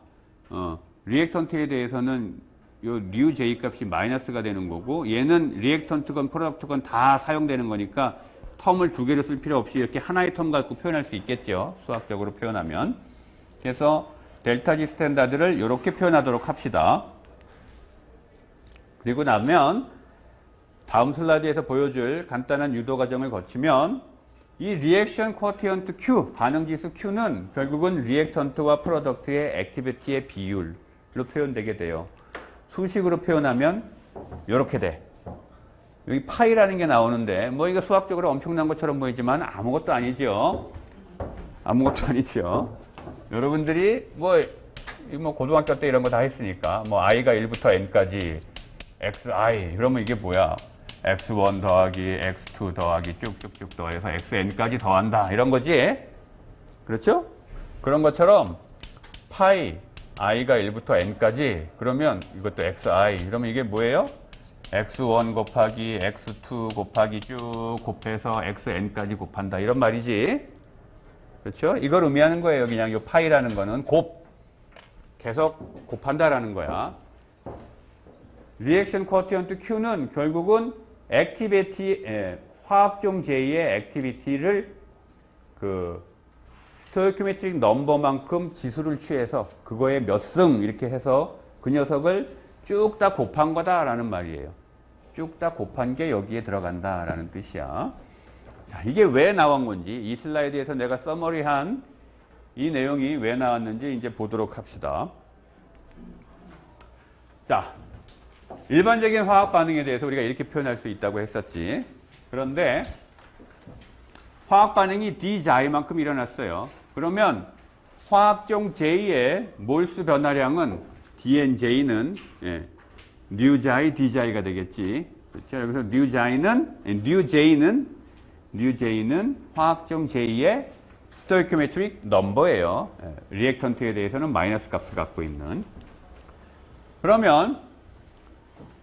리액턴트에 대해서는 요 뉴 J 값이 마이너스가 되는 거고, 얘는 리액턴트건 프로덕트건 다 사용되는 거니까 텀을 두 개를 쓸 필요 없이 이렇게 하나의 텀 갖고 표현할 수 있겠죠. 수학적으로 표현하면. 그래서 델타 G 스탠다드를 이렇게 표현하도록 합시다. 그리고 나면 다음 슬라이드에서 보여줄 간단한 유도 과정을 거치면 이 리액션 쿼티언트 Q, 반응지수 Q는 결국은 리액턴트와 프로덕트의 액티비티의 비율로 표현되게 돼요. 수식으로 표현하면 이렇게 돼. 여기 파이라는 게 나오는데 뭐 이거 수학적으로 엄청난 것처럼 보이지만 아무것도 아니죠. 아무것도 아니죠. 여러분들이 뭐 고등학교 때 이런 거 다 했으니까 뭐 i가 1부터 n까지 xi 그러면 이게 뭐야? x1 더하기 x2 더하기 쭉쭉쭉 더해서 xn까지 더한다 이런 거지. 그렇죠? 그런 것처럼 파이 i가 1부터 n까지 그러면 이것도 xi 그러면 이게 뭐예요? x1 곱하기 x2 곱하기 쭉 곱해서 xn까지 곱한다 이런 말이지. 그렇죠? 이걸 의미하는 거예요. 그냥 이 파이라는 거는 계속 곱한다라는 거야. 리액션 쿼티언트 Q는 결국은 액티비티, 화학종 J의 액티비티를 그 스토이키오메트릭 넘버만큼 지수를 취해서 그거에 몇 승 이렇게 해서 그 녀석을 쭉 다 곱한 거다라는 말이에요. 쭉 다 곱한 게 여기에 들어간다라는 뜻이야. 자, 이게 왜 나온 건지 이 슬라이드에서 내가 서머리한 이 내용이 왜 나왔는지 이제 보도록 합시다. 자, 일반적인 화학 반응에 대해서 우리가 이렇게 표현할 수 있다고 했었지. 그런데 화학 반응이 D자이만큼 일어났어요. 그러면 화학종 J의 몰수 변화량은 DNJ는 뉴자이 D자이가 되겠지. 그렇죠? 여기서 뉴J는 화학종 J의 스토이키오메트릭 넘버예요. 리액턴트에 대해서는 마이너스 값을 갖고 있는. 그러면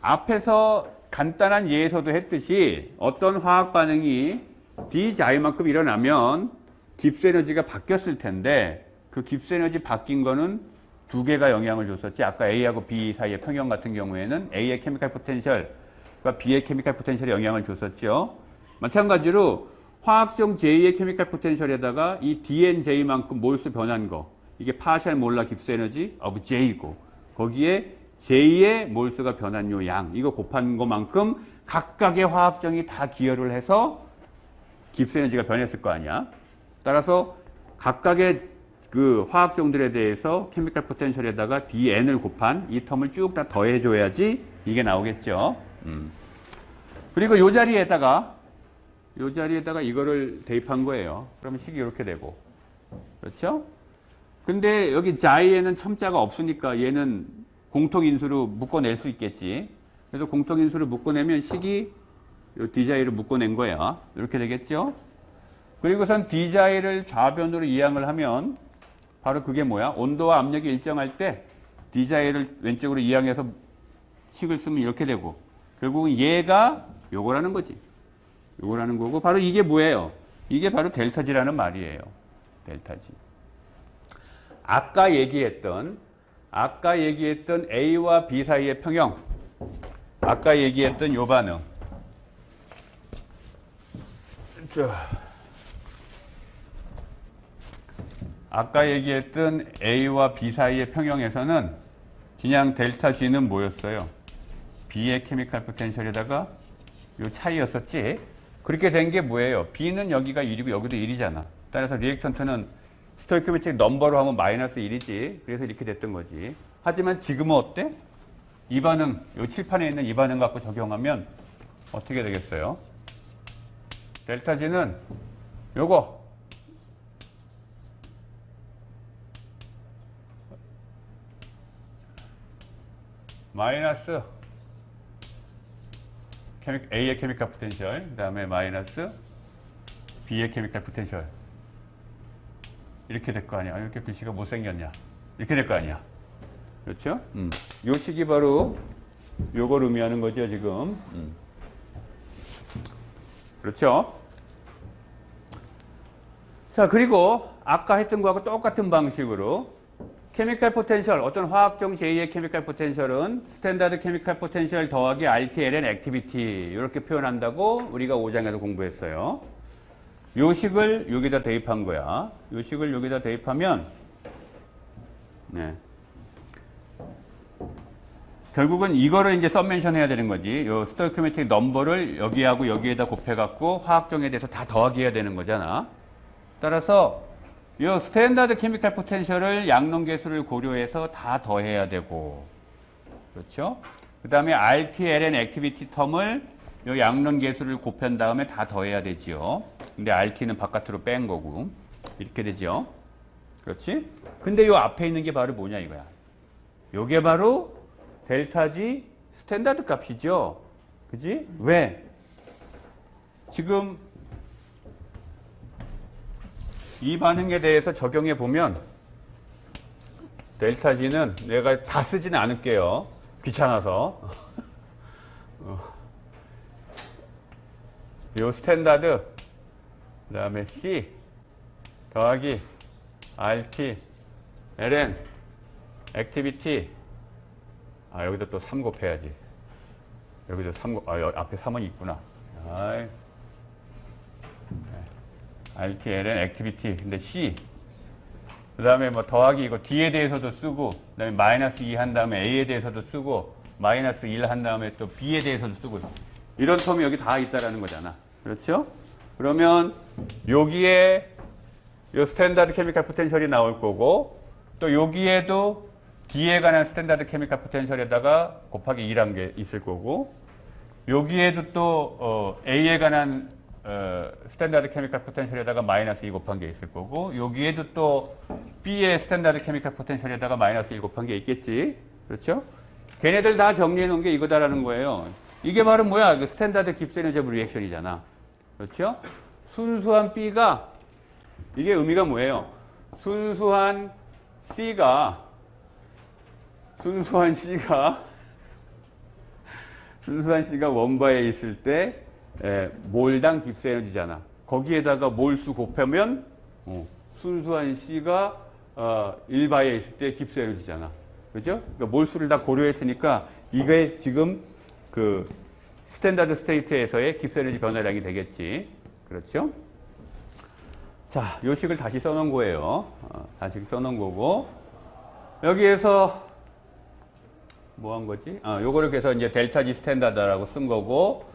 앞에서 간단한 예에서도 했듯이 어떤 화학 반응이 D자이만큼 일어나면 깁스 에너지가 바뀌었을 텐데 그 깁스 에너지 바뀐 거는 두 개가 영향을 줬었지. 아까 A하고 B 사이의 평형 같은 경우에는 A의 케미칼 포텐셜과 B의 케미칼 포텐셜에 영향을 줬었죠. 마찬가지로 화학적 J의 케미칼 포텐셜에다가 이 DNJ만큼 몰수 변한 거, 이게 파셜 몰라 깁스 에너지 of J고 거기에 J의 몰수가 변한 요 양, 이거 곱한 것만큼 각각의 화학정이 다 기여를 해서 깁스 에너지가 변했을 거 아니야. 따라서 각각의 그 화학정들에 대해서 케미칼 포텐셜에다가 DN을 곱한 이 텀을 쭉 다 더해줘야지 이게 나오겠죠. 그리고 요 자리에다가 이거를 대입한 거예요. 그러면 식이 이렇게 되고. 그렇죠? 근데 여기 자이에는 첨자가 없으니까 얘는 공통인수로 묶어낼 수 있겠지. 그래서 공통인수를 묶어내면 식이 요 D자이를 묶어낸 거야. 이렇게 되겠죠? 그리고선 D자이를 좌변으로 이항을 하면 바로 그게 뭐야? 온도와 압력이 일정할 때 D자이를 왼쪽으로 이항해서 식을 쓰면 이렇게 되고 결국은 얘가 요거라는 거지. 요거라는 거고 바로 이게 뭐예요? 이게 바로 델타지라는 말이에요. 델타지. 아까 얘기했던 A와 B 사이의 평형, 아까 얘기했던 요 반응. 아까 얘기했던 A와 B 사이의 평형에서는 그냥 델타 G는 뭐였어요? B의 케미칼 포텐셜에다가 요 차이였었지. 그렇게 된 게 뭐예요? B는 여기가 1이고 여기도 1이잖아. 따라서 리액턴트는 스토이키오메트릭 넘버로 하면 마이너스 1이지. 그래서 이렇게 됐던 거지. 하지만 지금은 어때? 이 반응, 요 칠판에 있는 이 반응 갖고 적용하면 어떻게 되겠어요? 델타 G는 요거 마이너스 A의 케미칼 포텐셜, 그 다음에 마이너스 B의 케미칼 포텐셜. 이렇게 될 거 아니야. 이렇게 글씨가 못생겼냐. 이렇게 될 거 아니야. 그렇죠? 요 식이 바로 요걸 의미하는 거죠, 지금. 그렇죠? 자, 그리고 아까 했던 거하고 똑같은 방식으로 케미칼 포텐셜, 어떤 화학종 J의 케미칼 포텐셜은 스탠다드 케미칼 포텐셜 더하기 RTLN 액티비티 이렇게 표현한다고 우리가 5장에서 공부했어요. 요 식을 여기다 대입한 거야. 요 식을 여기다 대입하면 네. 결국은 이거를 이제 썸멘션 해야 되는 거지. 요 스토이키오메트릭 넘버를 여기하고 여기에다 곱해갖고 화학종에 대해서 다 더하기 해야 되는 거잖아. 따라서 요 스탠다드 케미칼 포텐셜을 양론계수를 고려해서 다 더해야 되고, 그렇죠? 그 다음에 RTLN 액티비티 텀을 요 양론계수를 곱한 다음에 다 더해야 되지요. 근데 RT는 바깥으로 뺀 거고, 이렇게 되죠. 그렇지? 근데 요 앞에 있는 게 바로 뭐냐 이거야. 요게 바로 델타 G 스탠다드 값이죠. 그지? 왜? 지금 이 반응에 대해서 적용해 보면 델타 G는 내가 다 쓰지는 않을게요. 귀찮아서. 요 스탠다드 그 다음에 C 더하기 RT LN 액티비티 여기다 또 3 곱해야지. 여기도 3 앞에 3은 있구나. RTLN 액티비티 근데 C 그 다음에 뭐 더하기 이거 D에 대해서도 쓰고 그 다음에 마이너스 2 한 다음에 A에 대해서도 쓰고 마이너스 1 한 다음에 또 B에 대해서도 쓰고 이런 텀이 여기 다 있다라는 거잖아. 그렇죠? 그러면 여기에 요 스탠다드 케미칼 포텐셜이 나올 거고 또 여기에도 D에 관한 스탠다드 케미칼 포텐셜에다가 곱하기 2란 게 있을 거고 여기에도 또 A에 관한 스탠다드 케미칼 포텐셜에다가 마이너스 2 곱한 게 있을 거고 여기에도 또 B의 스탠다드 케미칼 포텐셜에다가 마이너스 1 곱한 게 있겠지. 그렇죠? 걔네들 다 정리해 놓은 게 이거다라는 거예요. 이게 바로 뭐야? 그 스탠다드 깁스 에너지 오브 리액션이잖아. 그렇죠? 순수한 B가 이게 의미가 뭐예요? 순수한 C가 원바에 있을 때 몰당 깁스 에너지잖아. 거기에다가 몰수 곱하면 순수한 C가 1바에 있을 때 깁스 에너지잖아. 그죠? 그러니까 몰수를 다 고려했으니까 이게 지금 그 스탠다드 스테이트에서의 깁스 에너지 변화량이 되겠지. 그렇죠? 자, 요 식을 다시 써놓은 거예요. 다시 써놓은 거고 여기에서 뭐 한 거지? 요거를 그래서 이제 델타 G 스탠다드라고 쓴 거고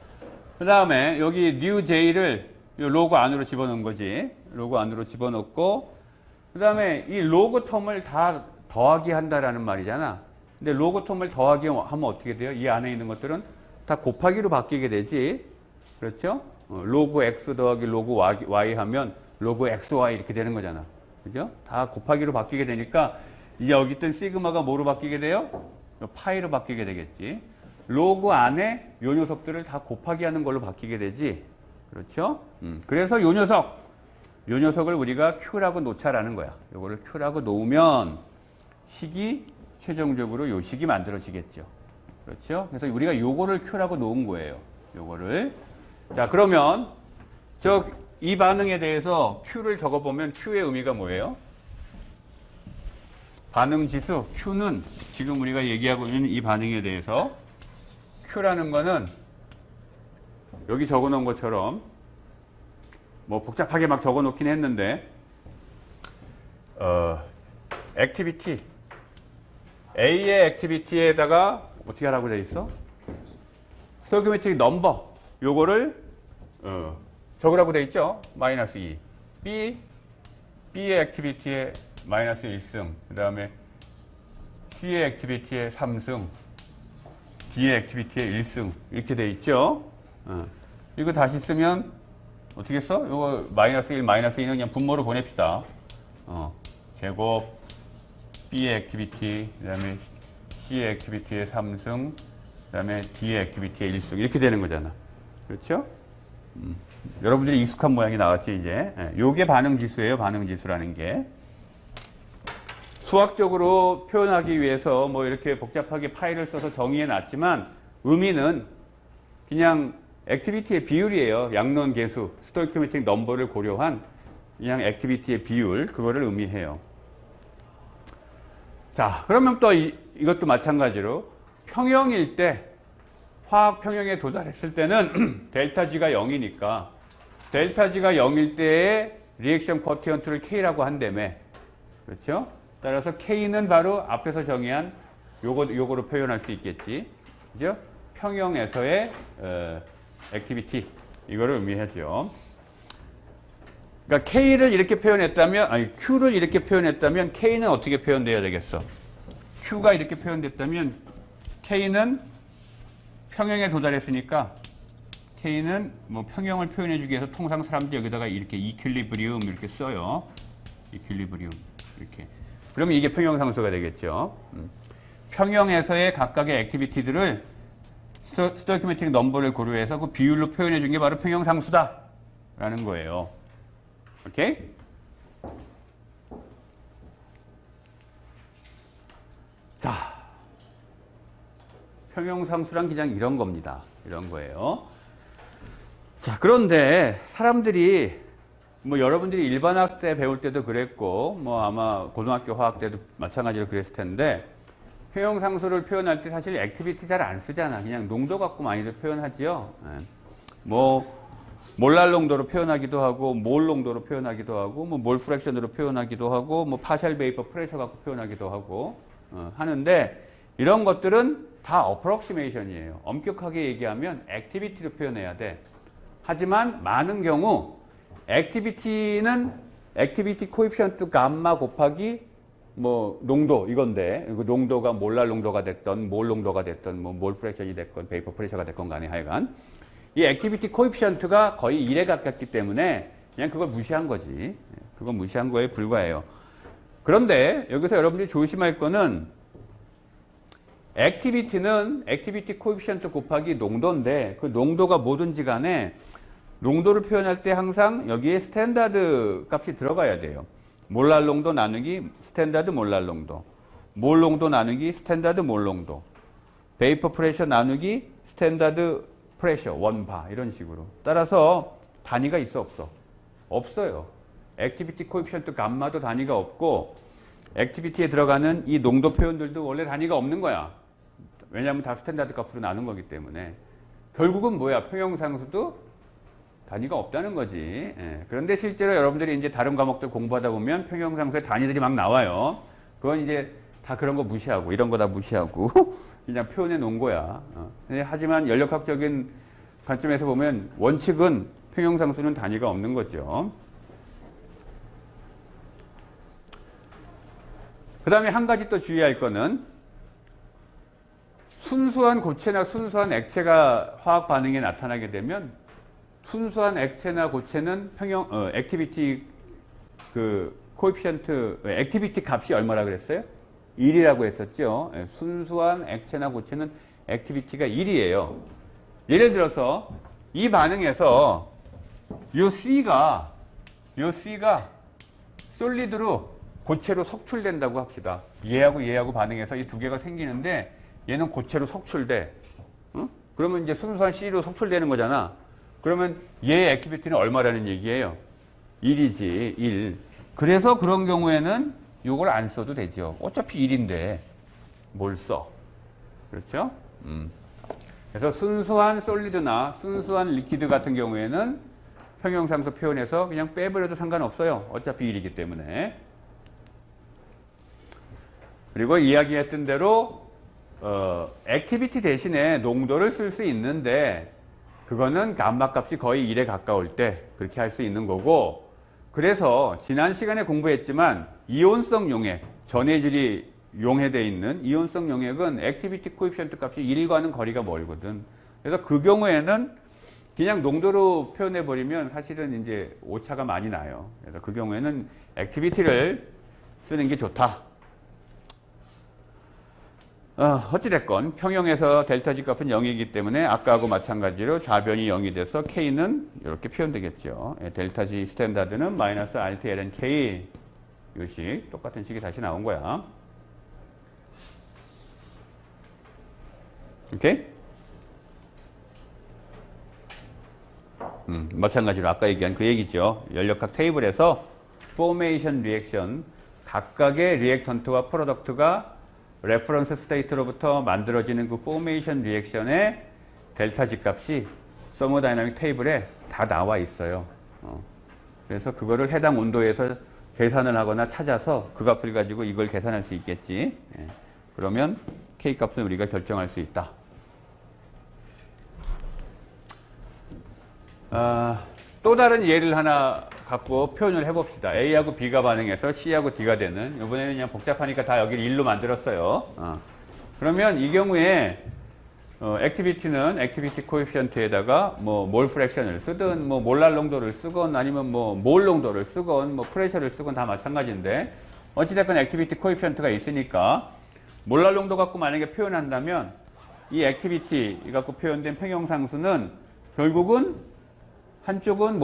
그 다음에 여기 뉴 J를 로그 안으로 집어넣은 거지. 로그 안으로 집어넣고 그 다음에 이 로그 텀을 다 더하기 한다라는 말이잖아. 근데 로그 텀을 더하기 하면 어떻게 돼요? 이 안에 있는 것들은 다 곱하기로 바뀌게 되지. 그렇죠? 로그 X 더하기 로그 Y 하면 로그 XY 이렇게 되는 거잖아. 그죠? 다 곱하기로 바뀌게 되니까 이제 여기 있던 시그마가 뭐로 바뀌게 돼요? 파이로 바뀌게 되겠지. 로그 안에 요 녀석들을 다 곱하기 하는 걸로 바뀌게 되지. 그렇죠? 그래서 요 녀석을 우리가 Q라고 놓자라는 거야. 요거를 Q라고 놓으면 식이 최종적으로 요 식이 만들어지겠죠. 그렇죠? 그래서 우리가 요거를 Q라고 놓은 거예요. 요거를. 자, 그러면 이 반응에 대해서 Q를 적어보면 Q의 의미가 뭐예요? 반응 지수 Q는 지금 우리가 얘기하고 있는 이 반응에 대해서 Q라는 거는 여기 적어 놓은 것처럼 뭐 복잡하게 막 적어 놓긴 했는데 액티비티 A의 액티비티에다가 어떻게 하라고 돼 있어? 스토이키오메트릭 넘버 요거를 적으라고 돼 있죠. 마이너스 2. B의 액티비티에 마이너스 1승, 그 다음에 C의 액티비티에 3승, D의 액티비티에 1승 이렇게 돼 있죠. 이거 다시 쓰면 어떻게 써? 이거 마이너스 1, 마이너스 2는 그냥 분모로 보냅시다. 제곱 B의 액티비티, 그 다음에 C의 액티비티에 3승, 그 다음에 D의 액티비티에 1승 이렇게 되는 거잖아. 그렇죠? 여러분들이 익숙한 모양이 나왔지 이제. 요게 반응 지수예요. 반응 지수라는 게. 수학적으로 표현하기 위해서 뭐 이렇게 복잡하게 파일을 써서 정의해 놨지만 의미는 그냥 액티비티의 비율이에요. 양론 계수, 스토이키오메트릭 넘버를 고려한 그냥 액티비티의 비율, 그거를 의미해요. 자, 그러면 또 이것도 마찬가지로 평형일 때, 화학 평형에 도달했을 때는 델타 G가 0이니까 델타 G가 0일 때의 리액션 쿼티언트를 K라고 한다며. 그렇죠? 따라서 K는 바로 앞에서 정의한 요거로 표현할 수 있겠지. 그죠? 평형에서의 액티비티 이거를 의미하죠. 그러니까 K를 이렇게 표현했다면, 아니 Q를 이렇게 표현했다면 K는 어떻게 표현돼야 되겠어? Q가 이렇게 표현됐다면 K는 평형에 도달했으니까 K는 뭐 평형을 표현해주기 위해서 통상 사람들이 여기다가 이렇게 이퀄리브리움 이렇게 써요. 이퀄리브리움 이렇게. 그러면 이게 평형상수가 되겠죠. 평형에서의 각각의 액티비티들을 스토이키오메트릭 넘버를 고려해서 그 비율로 표현해 준 게 바로 평형상수다 라는 거예요. 오케이? 자, 평형상수란 그냥 이런 겁니다. 이런 거예요. 자, 그런데 사람들이 뭐 여러분들이 일반학 때 배울 때도 그랬고 뭐 아마 고등학교 화학 때도 마찬가지로 그랬을 텐데 평형상수를 표현할 때 사실 액티비티 잘 안 쓰잖아. 그냥 농도 갖고 많이들 표현하지요. 뭐 몰랄 농도로 표현하기도 하고 몰 농도로 표현하기도 하고 뭐 몰 프랙션으로 표현하기도 하고 뭐 파셜 베이퍼 프레셔 갖고 표현하기도 하고 하는데 이런 것들은 다 어프록시메이션이에요. 엄격하게 얘기하면 액티비티로 표현해야 돼. 하지만 많은 경우 액티비티는 액티비티 코에피션트 감마 곱하기 뭐 농도 이건데 그 농도가 몰랄 농도가 됐던 몰 농도가 됐던 뭐 몰 프랙션이 됐건 베이퍼 프레셔가 됐건 간에 하여간 이 액티비티 코에피션트가 거의 1에 가깝기 때문에 그냥 그걸 무시한 거지. 그건 무시한 거에 불과해요. 그런데 여기서 여러분들이 조심할 거는 액티비티는 액티비티 코에피션트 곱하기 농도인데 그 농도가 뭐든지 간에 농도를 표현할 때 항상 여기에 스탠다드 값이 들어가야 돼요. 몰랄 농도 나누기 스탠다드 몰랄 농도, 몰 농도 나누기 스탠다드 몰 농도, 베이퍼 프레셔 나누기 스탠다드 프레셔 원바 이런 식으로. 따라서 단위가 있어 없어? 없어요. 액티비티 코에피션트 감마도 단위가 없고 액티비티에 들어가는 이 농도 표현들도 원래 단위가 없는 거야. 왜냐하면 다 스탠다드 값으로 나눈 거기 때문에. 결국은 뭐야? 평형상수도 단위가 없다는 거지. 예. 그런데 실제로 여러분들이 이제 다른 과목들 공부하다 보면 평형상수의 단위들이 막 나와요. 그건 이제 다 그런 거 무시하고 이런 거 다 무시하고 그냥 표현해 놓은 거야. 하지만 연력학적인 관점에서 보면 원칙은 평형상수는 단위가 없는 거죠. 그 다음에 한 가지 또 주의할 거는 순수한 고체나 순수한 액체가 화학 반응에 나타나게 되면 순수한 액체나 고체는 액티비티 코에피션트 액티비티 값이 얼마라 그랬어요? 1이라고 했었죠. 순수한 액체나 고체는 액티비티가 1이에요. 예를 들어서 이 반응에서 요 C가 솔리드로 고체로 석출된다고 합시다. 얘하고 반응해서 이 두 개가 생기는데 얘는 고체로 석출돼. 그러면 이제 순수한 C로 석출되는 거잖아. 그러면 얘의 액티비티는 얼마라는 얘기예요? 1이지, 1. 그래서 그런 경우에는 이걸 안 써도 되죠. 어차피 1인데 뭘 써? 그렇죠? 그래서 순수한 솔리드나 순수한 리퀴드 같은 경우에는 평형상수 표현해서 그냥 빼버려도 상관없어요. 어차피 1이기 때문에. 그리고 이야기했던 대로 액티비티 대신에 농도를 쓸 수 있는데 그거는 감마 값이 거의 1에 가까울 때 그렇게 할 수 있는 거고, 그래서 지난 시간에 공부했지만 이온성 용액, 전해질이 용해되어 있는 이온성 용액은 액티비티 코에피션트 값이 1과는 거리가 멀거든. 그래서 그 경우에는 그냥 농도로 표현해 버리면 사실은 이제 오차가 많이 나요. 그래서 그 경우에는 액티비티를 쓰는 게 좋다. 어찌됐건 평형에서 델타 G 값은 0이기 때문에 아까하고 마찬가지로 좌변이 0이 돼서 K는 이렇게 표현되겠죠. 델타 G 스탠다드는 마이너스 RT ln K, 이 식, 똑같은 식이 다시 나온 거야. 오케이? 마찬가지로 아까 얘기한 그 얘기죠. 연력학 테이블에서 포메이션 리액션, 각각의 리액턴트와 프로덕트가 레퍼런스 스테이트로부터 만들어지는 그 포메이션 리액션의 델타 G 값이 서머다이나믹 테이블에 다 나와 있어요. 그래서 그거를 해당 온도에서 계산을 하거나 찾아서 그 값을 가지고 이걸 계산할 수 있겠지. 그러면 K 값은 우리가 결정할 수 있다. 또 다른 예를 하나 갖고 표현을 해봅시다. A하고 B가 반응해서 C하고 D가 되는, 이번에는 그냥 복잡하니까 다 여기를 1로 만들었어요. 그러면 이 경우에 액티비티는 액티비티 코에피션트에다가 뭐 몰 프랙션을 쓰든 뭐 몰랄 농도를 쓰건 아니면 뭐 몰 농도를 쓰건 뭐 프레셔를 쓰건 다 마찬가지인데, 어찌됐건 액티비티 코에피션트가 있으니까 몰랄 농도 갖고 만약에 표현한다면 이 액티비티 갖고 표현된 평형상수는 결국은 한쪽은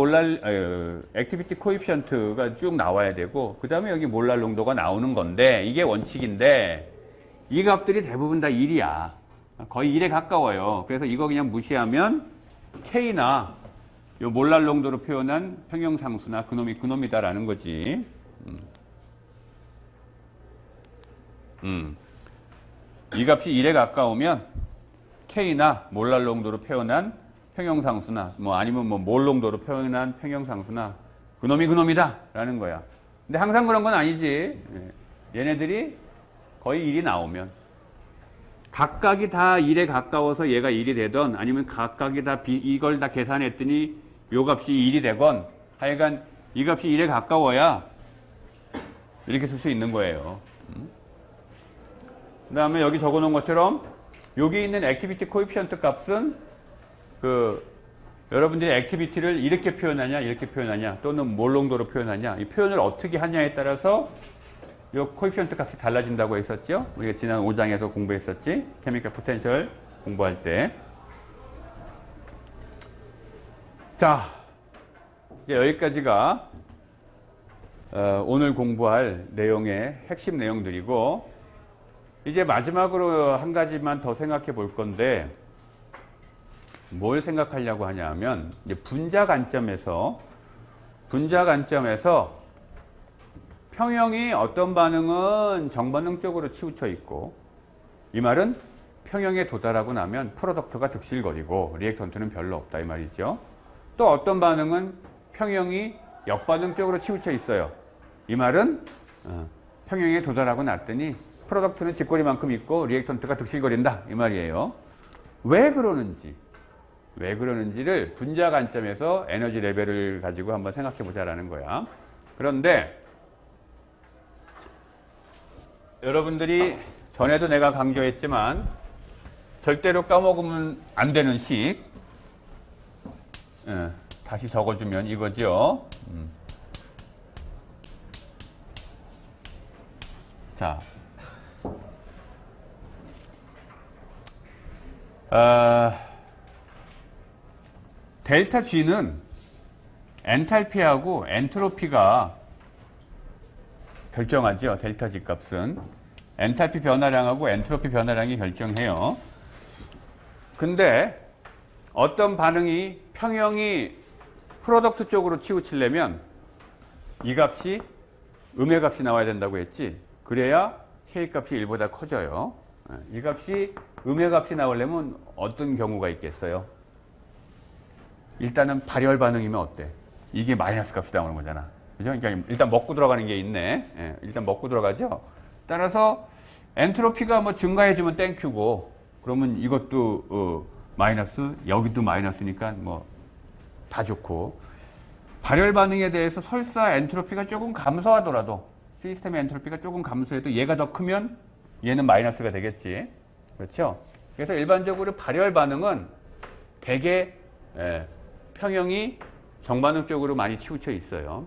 액티비티 코에피션트가 쭉 나와야 되고, 그 다음에 여기 몰랄 농도가 나오는 건데, 이게 원칙인데, 이 값들이 대부분 다 1이야. 거의 1에 가까워요. 그래서 이거 그냥 무시하면 K나 요 몰랄 농도로 표현한 평형상수나 그놈이다라는 거지. 이 값이 1에 가까우면 K나 몰랄 농도로 표현한 평형상수나 뭐 아니면 뭐 몰 농도로 표현한 평형상수나 그놈이다 라는 거야. 근데 항상 그런 건 아니지. 얘네들이 거의 1이 나오면 각각이 다 1에 가까워서 얘가 1이 되던, 아니면 각각이 다 이걸 다 계산했더니 요 값이 1이 되건, 하여간 이 값이 1에 가까워야 이렇게 쓸 수 있는 거예요. 그 다음에 여기 적어 놓은 것처럼 여기 있는 액티비티 코에피션트 값은 여러분들이 액티비티를 이렇게 표현하냐, 이렇게 표현하냐, 또는 몰 농도로 표현하냐, 이 표현을 어떻게 하냐에 따라서 이 코에피션트 값이 달라진다고 했었죠. 우리가 지난 5장에서 공부했었지. 케미컬 포텐셜 공부할 때. 자, 이제 여기까지가 오늘 공부할 내용의 핵심 내용들이고, 이제 마지막으로 한 가지만 더 생각해 볼 건데, 뭘 생각하려고 하냐 하면, 이제 분자 관점에서 평형이 어떤 반응은 정반응 쪽으로 치우쳐 있고, 이 말은 평형에 도달하고 나면 프로덕트가 득실거리고 리액턴트는 별로 없다 이 말이죠. 또 어떤 반응은 평형이 역반응 쪽으로 치우쳐 있어요. 이 말은 평형에 도달하고 났더니 프로덕트는 쥐꼬리만큼 있고 리액턴트가 득실거린다 이 말이에요. 왜 그러는지를 분자 관점에서 에너지 레벨을 가지고 한번 생각해 보자라는 거야. 그런데 여러분들이 전에도 내가 강조했지만 절대로 까먹으면 안 되는 식, 다시 적어주면 이거죠. 자, 델타 G는 엔탈피하고 엔트로피가 결정하죠. 델타 G 값은 엔탈피 변화량하고 엔트로피 변화량이 결정해요. 근데 어떤 반응이 평형이 프로덕트 쪽으로 치우치려면 이 값이 음의 값이 나와야 된다고 했지. 그래야 K 값이 1보다 커져요. 이 값이 음의 값이 나오려면 어떤 경우가 있겠어요? 일단은 발열 반응이면 어때? 이게 마이너스 값이 나오는 거잖아. 그죠? 그러니까 일단 먹고 들어가는 게 있네. 일단 먹고 들어가죠. 따라서 엔트로피가 뭐 증가해주면 땡큐고, 그러면 이것도 마이너스, 여기도 마이너스니까 뭐 다 좋고, 발열 반응에 대해서 설사 엔트로피가 조금 감소하더라도, 시스템의 엔트로피가 조금 감소해도 얘가 더 크면 얘는 마이너스가 되겠지. 그렇죠? 그래서 일반적으로 발열 반응은 대개 평형이 정반응 쪽으로 많이 치우쳐 있어요.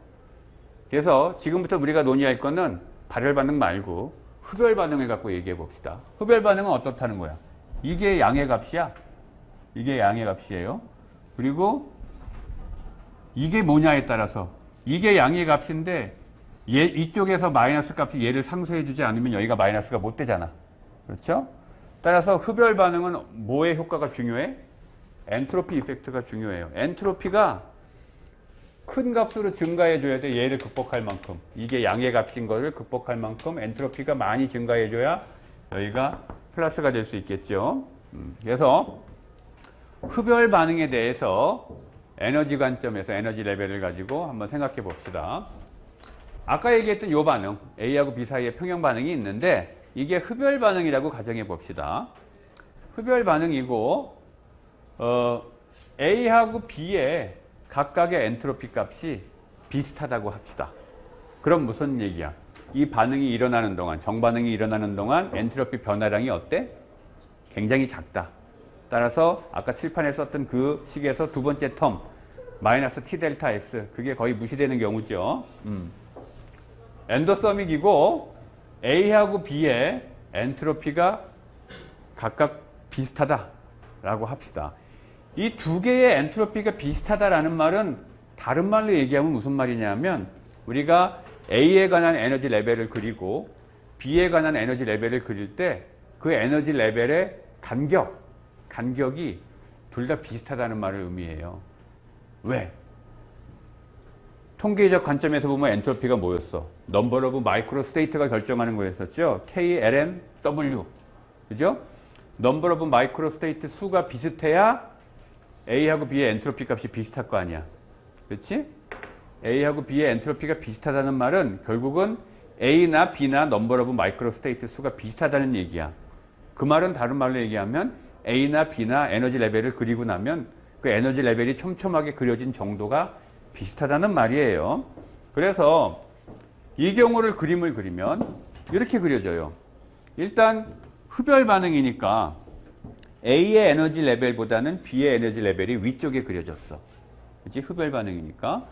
그래서 지금부터 우리가 논의할 거는 발열 반응 말고 흡열 반응을 갖고 얘기해 봅시다. 흡열 반응은 어떻다는 거야? 이게 양의 값이야. 이게 양의 값이에요. 그리고 이게 뭐냐에 따라서, 이게 양의 값인데 이쪽에서 마이너스 값이 얘를 상쇄해 주지 않으면 여기가 마이너스가 못 되잖아. 그렇죠? 따라서 흡열 반응은 뭐의 효과가 중요해? 엔트로피 이펙트가 중요해요. 엔트로피가 큰 값으로 증가해 줘야 돼. 얘를 극복할 만큼. 이게 양의 값인 거를 극복할 만큼 엔트로피가 많이 증가해 줘야 여기가 플러스가 될 수 있겠죠. 그래서 흡열 반응에 대해서 에너지 관점에서 에너지 레벨을 가지고 한번 생각해 봅시다. 아까 얘기했던 이 반응, A하고 B 사이에 평형 반응이 있는데 이게 흡열 반응이라고 가정해 봅시다. 흡열 반응이고 A하고 B의 각각의 엔트로피 값이 비슷하다고 합시다. 그럼 무슨 얘기야? 이 반응이 일어나는 동안, 정반응이 일어나는 동안 엔트로피 변화량이 어때? 굉장히 작다. 따라서 아까 칠판에 썼던 그 식에서 두 번째 텀, 마이너스 T 델타 S, 그게 거의 무시되는 경우죠. 엔도서믹이고 A하고 B의 엔트로피가 각각 비슷하다라고 합시다. 이 두 개의 엔트로피가 비슷하다라는 말은 다른 말로 얘기하면 무슨 말이냐면 우리가 A에 관한 에너지 레벨을 그리고 B에 관한 에너지 레벨을 그릴 때 그 에너지 레벨의 간격이 둘 다 비슷하다는 말을 의미해요. 왜? 통계적 관점에서 보면 엔트로피가 뭐였어? 넘버 오브 마이크로 스테이트가 결정하는 거였었죠. K, L, M, W. 그죠? 넘버 오브 마이크로 스테이트 수가 비슷해야 A하고 B의 엔트로피 값이 비슷할 거 아니야. 그렇지? A하고 B의 엔트로피가 비슷하다는 말은 결국은 A나 B나 넘버 오브 마이크로 스테이트 수가 비슷하다는 얘기야. 그 말은 다른 말로 얘기하면 A나 B나 에너지 레벨을 그리고 나면 그 에너지 레벨이 촘촘하게 그려진 정도가 비슷하다는 말이에요. 그래서 이 경우를 그림을 그리면 이렇게 그려져요. 일단 흡열 반응이니까 A의 에너지 레벨보다는 B의 에너지 레벨이 위쪽에 그려졌어. 그치? 흡열 반응이니까.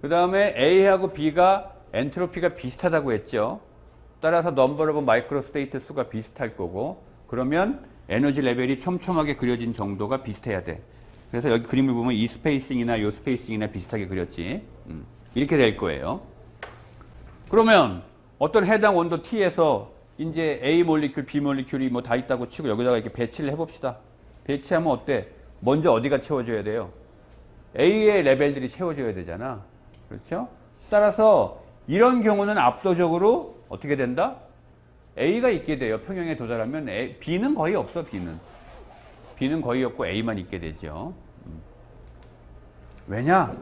그 다음에 A하고 B가 엔트로피가 비슷하다고 했죠. 따라서 넘버 오브 마이크로 스테이트 수가 비슷할 거고, 그러면 에너지 레벨이 촘촘하게 그려진 정도가 비슷해야 돼. 그래서 여기 그림을 보면 이 스페이싱이나 이 스페이싱이나 비슷하게 그렸지. 이렇게 될 거예요. 그러면 어떤 해당 온도 T에서 이제 A 몰리큘, B 몰리큘이 뭐 다 있다고 치고 여기다가 이렇게 배치를 해봅시다. 배치하면 어때? 먼저 어디가 채워져야 돼요? A의 레벨들이 채워져야 되잖아. 그렇죠? 따라서 이런 경우는 압도적으로 어떻게 된다? A가 있게 돼요. 평형에 도달하면 B는 거의 없어. B는 거의 없고 A만 있게 되죠. 왜냐?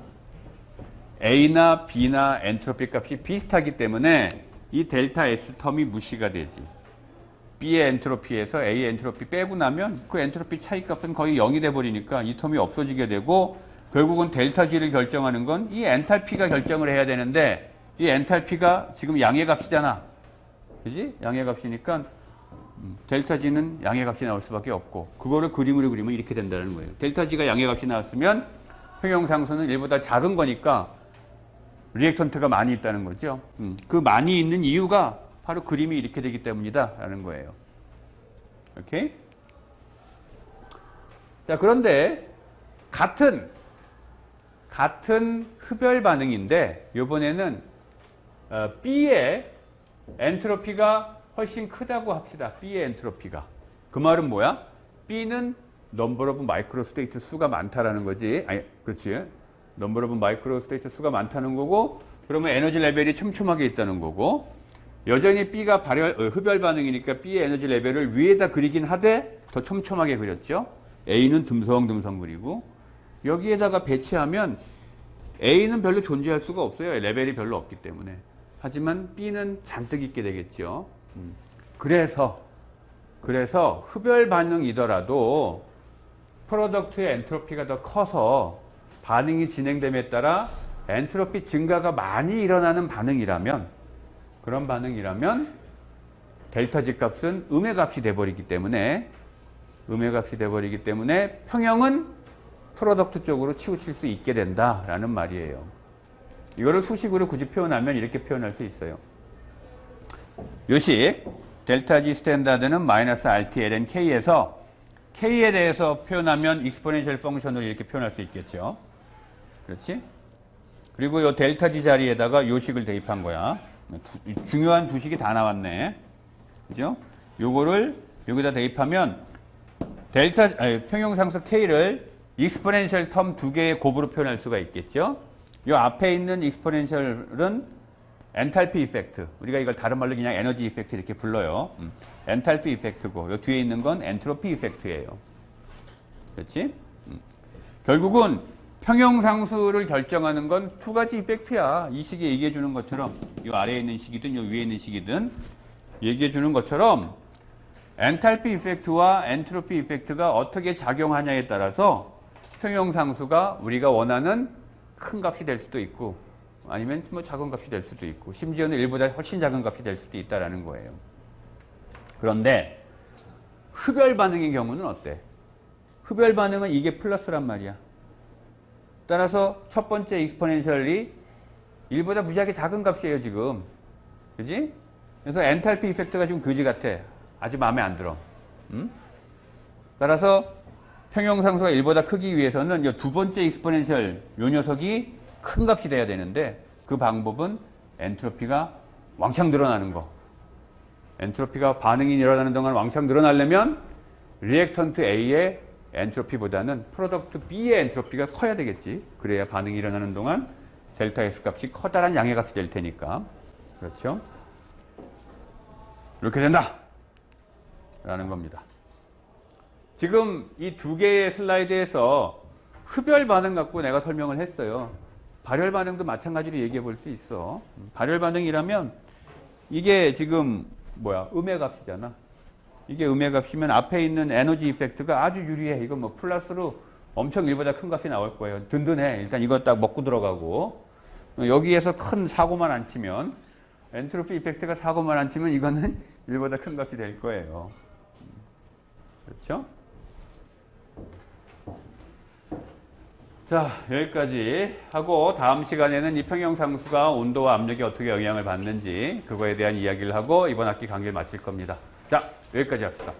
A나 B나 엔트로피 값이 비슷하기 때문에 이 델타 S 텀이 무시가 되지. B의 엔트로피에서 A의 엔트로피 빼고 나면 그 엔트로피 차이 값은 거의 0이 돼버리니까 이 텀이 없어지게 되고 결국은 델타 G를 결정하는 건 이 엔탈피가 결정을 해야 되는데 이 엔탈피가 지금 양의 값이잖아. 그지? 양의 값이니까 델타 G는 양의 값이 나올 수밖에 없고 그거를 그림으로 그리면 이렇게 된다는 거예요. 델타 G가 양의 값이 나왔으면 평형상수는 1보다 작은 거니까 리액턴트가 많이 있다는 거죠. 그 많이 있는 이유가 바로 그림이 이렇게 되기 때문이다 라는 거예요. 오케이? 자, 그런데 같은 흡열 반응인데 이번에는 B의 엔트로피가 훨씬 크다고 합시다. B의 엔트로피가. 그 말은 뭐야? B는 넘버 오브 마이크로 스테이트 수가 많다라는 거지. 아니, 그렇지. 넘버 오브 마이크로 스테이트 수가 많다는 거고 그러면 에너지 레벨이 촘촘하게 있다는 거고 여전히 B가 흡열 반응이니까 B의 에너지 레벨을 위에다 그리긴 하되 더 촘촘하게 그렸죠. A는 듬성듬성 그리고 여기에다가 배치하면 A는 별로 존재할 수가 없어요. 레벨이 별로 없기 때문에. 하지만 B는 잔뜩 있게 되겠죠. 그래서 흡열 반응이더라도 프로덕트의 엔트로피가 더 커서 반응이 진행됨에 따라 엔트로피 증가가 많이 일어나는 반응이라면 그런 반응이라면 델타 G 값은 음의 값이 돼버리기 때문에 평형은 프로덕트 쪽으로 치우칠 수 있게 된다라는 말이에요. 이거를 수식으로 굳이 표현하면 이렇게 표현할 수 있어요. 요식 델타 G 스탠다드는 마이너스 RT ln K에서 K에 대해서 표현하면 익스포넨셜 펑션으로 이렇게 표현할 수 있겠죠. 그렇지? 그리고 이 델타 G 자리에다가 요식을 대입한 거야. 중요한 두 식이 다 나왔네. 그죠? 요거를 여기다 대입하면 평형상수 K를 익스포넨셜 텀 두 개의 곱으로 표현할 수가 있겠죠. 요 앞에 있는 익스포넨셜은 엔탈피 이펙트. 우리가 이걸 다른 말로 그냥 에너지 이펙트 이렇게 불러요. 엔탈피 이펙트고 요 뒤에 있는 건 엔트로피 이펙트예요. 그렇지? 결국은 평형상수를 결정하는 건 두 가지 이펙트야. 이 식이 얘기해 주는 것처럼 요 아래에 있는 식이든 요 위에 있는 식이든 얘기해 주는 것처럼 엔탈피 이펙트와 엔트로피 이펙트가 어떻게 작용하냐에 따라서 평형상수가 우리가 원하는 큰 값이 될 수도 있고 아니면 뭐 작은 값이 될 수도 있고 심지어는 1보다 훨씬 작은 값이 될 수도 있다라는 거예요. 그런데 흡열 반응의 경우는 어때? 흡열 반응은 이게 플러스란 말이야. 따라서 첫 번째 익스포넨셜이 1보다 무지하게 작은 값이에요, 지금. 그지? 그래서 엔탈피 이펙트가 지금 그지 같아. 아주 마음에 안 들어. 따라서 평형상수가 1보다 크기 위해서는 이 두 번째 익스포넨셜 요 녀석이 큰 값이 돼야 되는데 그 방법은 엔트로피가 왕창 늘어나는 거. 엔트로피가 반응이 일어나는 동안 왕창 늘어나려면 리액턴트 A의 엔트로피보다는 프로덕트 B의 엔트로피가 커야 되겠지. 그래야 반응이 일어나는 동안 델타 S 값이 커다란 양의 값이 될 테니까. 그렇죠? 이렇게 된다. 라는 겁니다. 지금 이 두 개의 슬라이드에서 흡열 반응 갖고 내가 설명을 했어요. 발열 반응도 마찬가지로 얘기해 볼 수 있어. 발열 반응이라면 이게 지금 음의 값이잖아. 이게 음의 값이면 앞에 있는 에너지 이펙트가 아주 유리해. 이건 뭐 플러스로 엄청 1보다 큰 값이 나올 거예요. 든든해. 일단 이거 딱 먹고 들어가고 여기에서 큰 사고만 안 치면 엔트로피 이펙트가 사고만 안 치면 이거는 1보다 큰 값이 될 거예요. 그렇죠? 자, 여기까지 하고 다음 시간에는 이 평형상수가 온도와 압력에 어떻게 영향을 받는지 그거에 대한 이야기를 하고 이번 학기 강의를 마칠 겁니다. 자, 여기까지 합시다.